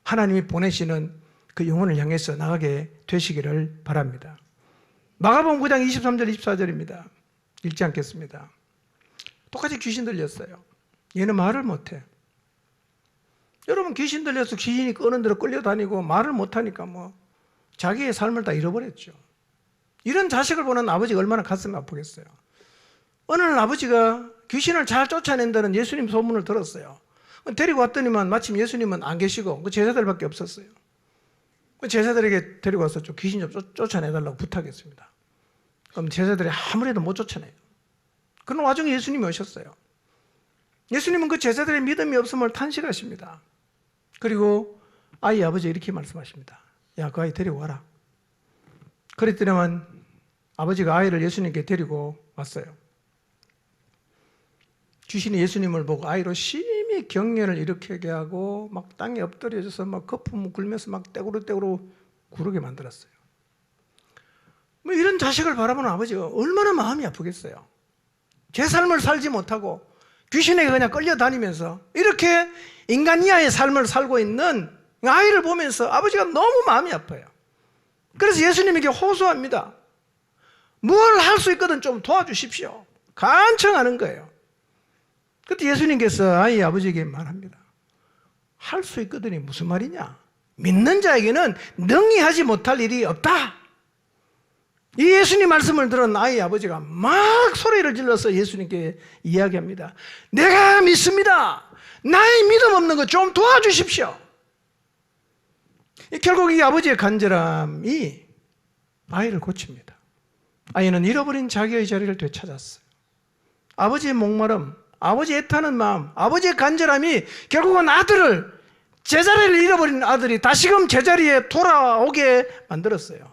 하나님이 보내시는 그 영혼을 향해서 나가게 되시기를 바랍니다. 마가복음 9장 23절 24절입니다. 읽지 않겠습니다. 똑같이 귀신 들렸어요. 얘는 말을 못해. 여러분, 귀신 들려서 귀신이 끄는 대로 끌려다니고 말을 못하니까 자기의 삶을 다 잃어버렸죠. 이런 자식을 보는 아버지가 얼마나 가슴이 아프겠어요. 어느 날 아버지가 귀신을 잘 쫓아낸다는 예수님 소문을 들었어요. 데리고 왔더니만 마침 예수님은 안 계시고 그 제자들밖에 없었어요. 그 제자들에게 데리고 와서 좀 귀신 좀 쫓아내달라고 부탁했습니다. 그럼 제자들이 아무래도 못 쫓아내요. 그런 와중에 예수님이 오셨어요. 예수님은 그 제자들의 믿음이 없음을 탄식하십니다. 그리고 아이 아버지 이렇게 말씀하십니다. 야, 그 아이 데리고 와라. 그랬더니만 아버지가 아이를 예수님께 데리고 왔어요. 귀신이 예수님을 보고 아이로 심히 경련을 일으키게 하고 막 땅에 엎드려져서 막 거품 굴면서 막 떼구르떼구르 구르게 만들었어요. 이런 자식을 바라보는 아버지가 얼마나 마음이 아프겠어요. 제 삶을 살지 못하고 귀신에게 그냥 끌려다니면서 이렇게 인간 이하의 삶을 살고 있는 아이를 보면서 아버지가 너무 마음이 아파요. 그래서 예수님에게 호소합니다. 뭘 할 수 있거든 좀 도와주십시오. 간청하는 거예요. 그때 예수님께서 아이 아버지에게 말합니다. 할 수 있거든이 무슨 말이냐? 믿는 자에게는 능히 하지 못할 일이 없다. 이 예수님 말씀을 들은 아이 아버지가 막 소리를 질러서 예수님께 이야기합니다. 내가 믿습니다. 나의 믿음 없는 거 좀 도와주십시오. 결국 이 아버지의 간절함이 아이를 고칩니다. 아이는 잃어버린 자기의 자리를 되찾았어요. 아버지의 목마름, 아버지의 애타는 마음, 아버지의 간절함이 결국은 아들을, 제자리를 잃어버린 아들이 다시금 제자리에 돌아오게 만들었어요.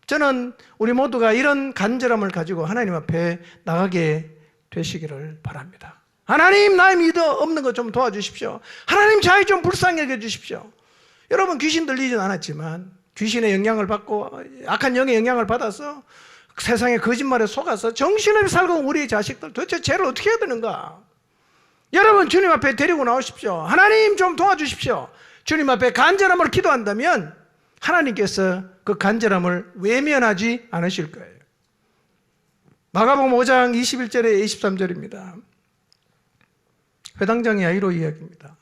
저는 우리 모두가 이런 간절함을 가지고 하나님 앞에 나가게 되시기를 바랍니다. 하나님, 나의 믿음 없는 것 좀 도와주십시오. 하나님, 저희 좀 불쌍히 여겨주십시오. 여러분, 귀신 들리진 않았지만 귀신의 영향을 받고 악한 영의 영향을 받아서 세상의 거짓말에 속아서 정신없이 살고 있는 우리 자식들 도대체 죄를 어떻게 해야 되는가? 여러분 주님 앞에 데리고 나오십시오. 하나님 좀 도와주십시오. 주님 앞에 간절함으로 기도한다면 하나님께서 그 간절함을 외면하지 않으실 거예요. 마가복음 5장 21절에 23절입니다. 회당장 야이로 이야기입니다.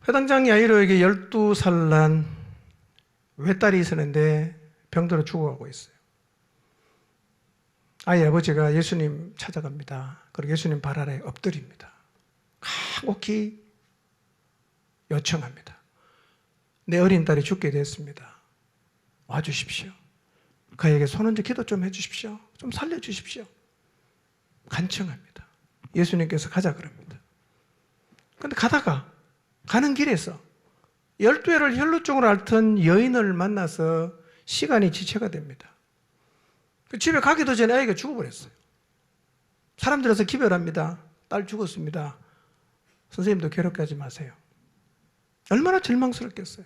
회당장 야이로에게 12살 난 외딸이 있었는데 병들어 죽어가고 있어요. 아이 아버지가 예수님 찾아갑니다. 그리고 예수님 발 아래 엎드립니다. 간곡히 요청합니다. 내 어린 딸이 죽게 됐습니다. 와주십시오. 그에게 손 얹어 기도 좀 해주십시오. 좀 살려주십시오. 간청합니다. 예수님께서 가자 그럽니다. 그런데 가는 길에서 12회를 혈루증으로 앓던 여인을 만나서 시간이 지체가 됩니다. 집에 가기도 전에 아이가 죽어버렸어요. 사람들에서 기별합니다. 딸 죽었습니다. 선생님도 괴롭게 하지 마세요. 얼마나 절망스럽겠어요.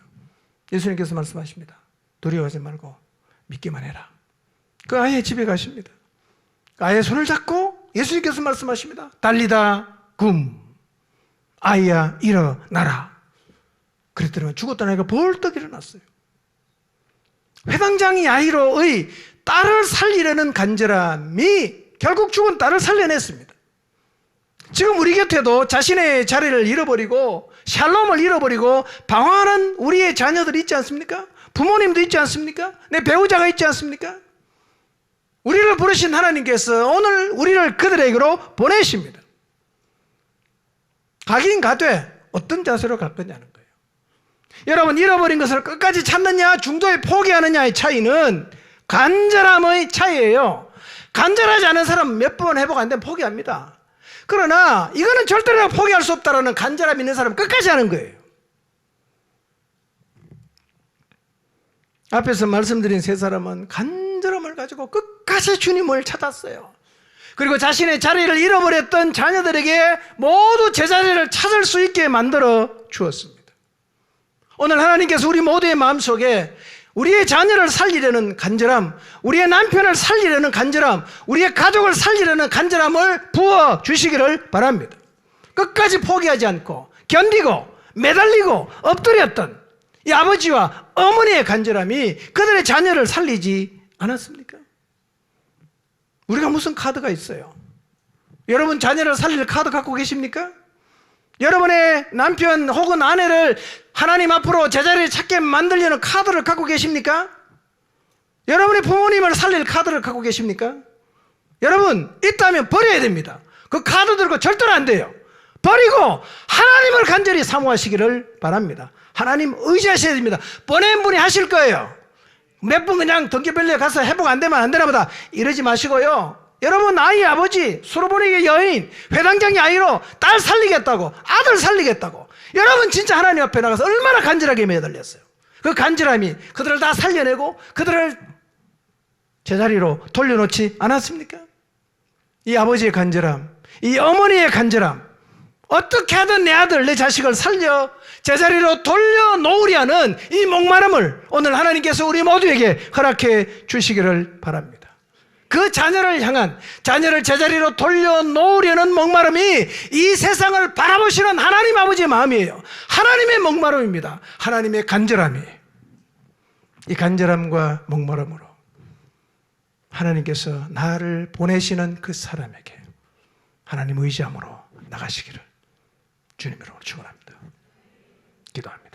예수님께서 말씀하십니다. 두려워하지 말고 믿기만 해라. 그 아이의 집에 가십니다. 그 아이의 손을 잡고 예수님께서 말씀하십니다. 달리다 굼 아이야 일어나라. 그랬더니 죽었던 아이가 벌떡 일어났어요. 회당장이 야이로의 딸을 살리려는 간절함이 결국 죽은 딸을 살려냈습니다. 지금 우리 곁에도 자신의 자리를 잃어버리고 샬롬을 잃어버리고 방황하는 우리의 자녀들이 있지 않습니까? 부모님도 있지 않습니까? 내 배우자가 있지 않습니까? 우리를 부르신 하나님께서 오늘 우리를 그들에게로 보내십니다. 가긴 가되 어떤 자세로 갈 거냐는 거예요. 여러분, 잃어버린 것을 끝까지 찾느냐 중도에 포기하느냐의 차이는 간절함의 차이예요. 간절하지 않은 사람은 몇 번 회복 안 되면 포기합니다. 그러나 이거는 절대로 포기할 수 없다라는 간절함이 있는 사람은 끝까지 하는 거예요. 앞에서 말씀드린 세 사람은 간절함을 가지고 끝까지 주님을 찾았어요. 그리고 자신의 자리를 잃어버렸던 자녀들에게 모두 제자리를 찾을 수 있게 만들어 주었습니다. 오늘 하나님께서 우리 모두의 마음속에 우리의 자녀를 살리려는 간절함, 우리의 남편을 살리려는 간절함, 우리의 가족을 살리려는 간절함을 부어주시기를 바랍니다. 끝까지 포기하지 않고 견디고 매달리고 엎드렸던 이 아버지와 어머니의 간절함이 그들의 자녀를 살리지 않았습니까? 우리가 무슨 카드가 있어요? 여러분 자녀를 살릴 카드 갖고 계십니까? 여러분의 남편 혹은 아내를 하나님 앞으로 제자리를 찾게 만들려는 카드를 갖고 계십니까? 여러분의 부모님을 살릴 카드를 갖고 계십니까? 여러분 있다면 버려야 됩니다. 그 카드 들고 절대로 안 돼요. 버리고 하나님을 간절히 사모하시기를 바랍니다. 하나님 의지하셔야 됩니다. 보낸 분이 하실 거예요. 몇 분 그냥 덩기별리에 가서 회복 안 되면 안 되나 보다 이러지 마시고요. 여러분 아이 아버지 수로보내기 여인 회당장이 아이로 딸 살리겠다고 아들 살리겠다고 여러분 진짜 하나님 앞에 나가서 얼마나 간절하게 매달렸어요. 그 간절함이 그들을 다 살려내고 그들을 제자리로 돌려놓지 않았습니까? 이 아버지의 간절함, 이 어머니의 간절함, 어떻게 하든 내 아들 내 자식을 살려 제자리로 돌려놓으려 하는 이 목마름을 오늘 하나님께서 우리 모두에게 허락해 주시기를 바랍니다. 그 자녀를 향한 자녀를 제자리로 돌려놓으려는 목마름이 이 세상을 바라보시는 하나님 아버지의 마음이에요. 하나님의 목마름입니다. 하나님의 간절함이에요. 이 간절함과 목마름으로 하나님께서 나를 보내시는 그 사람에게 하나님 의지함으로 나가시기를 주님으로 축원합니다. 기도합니다.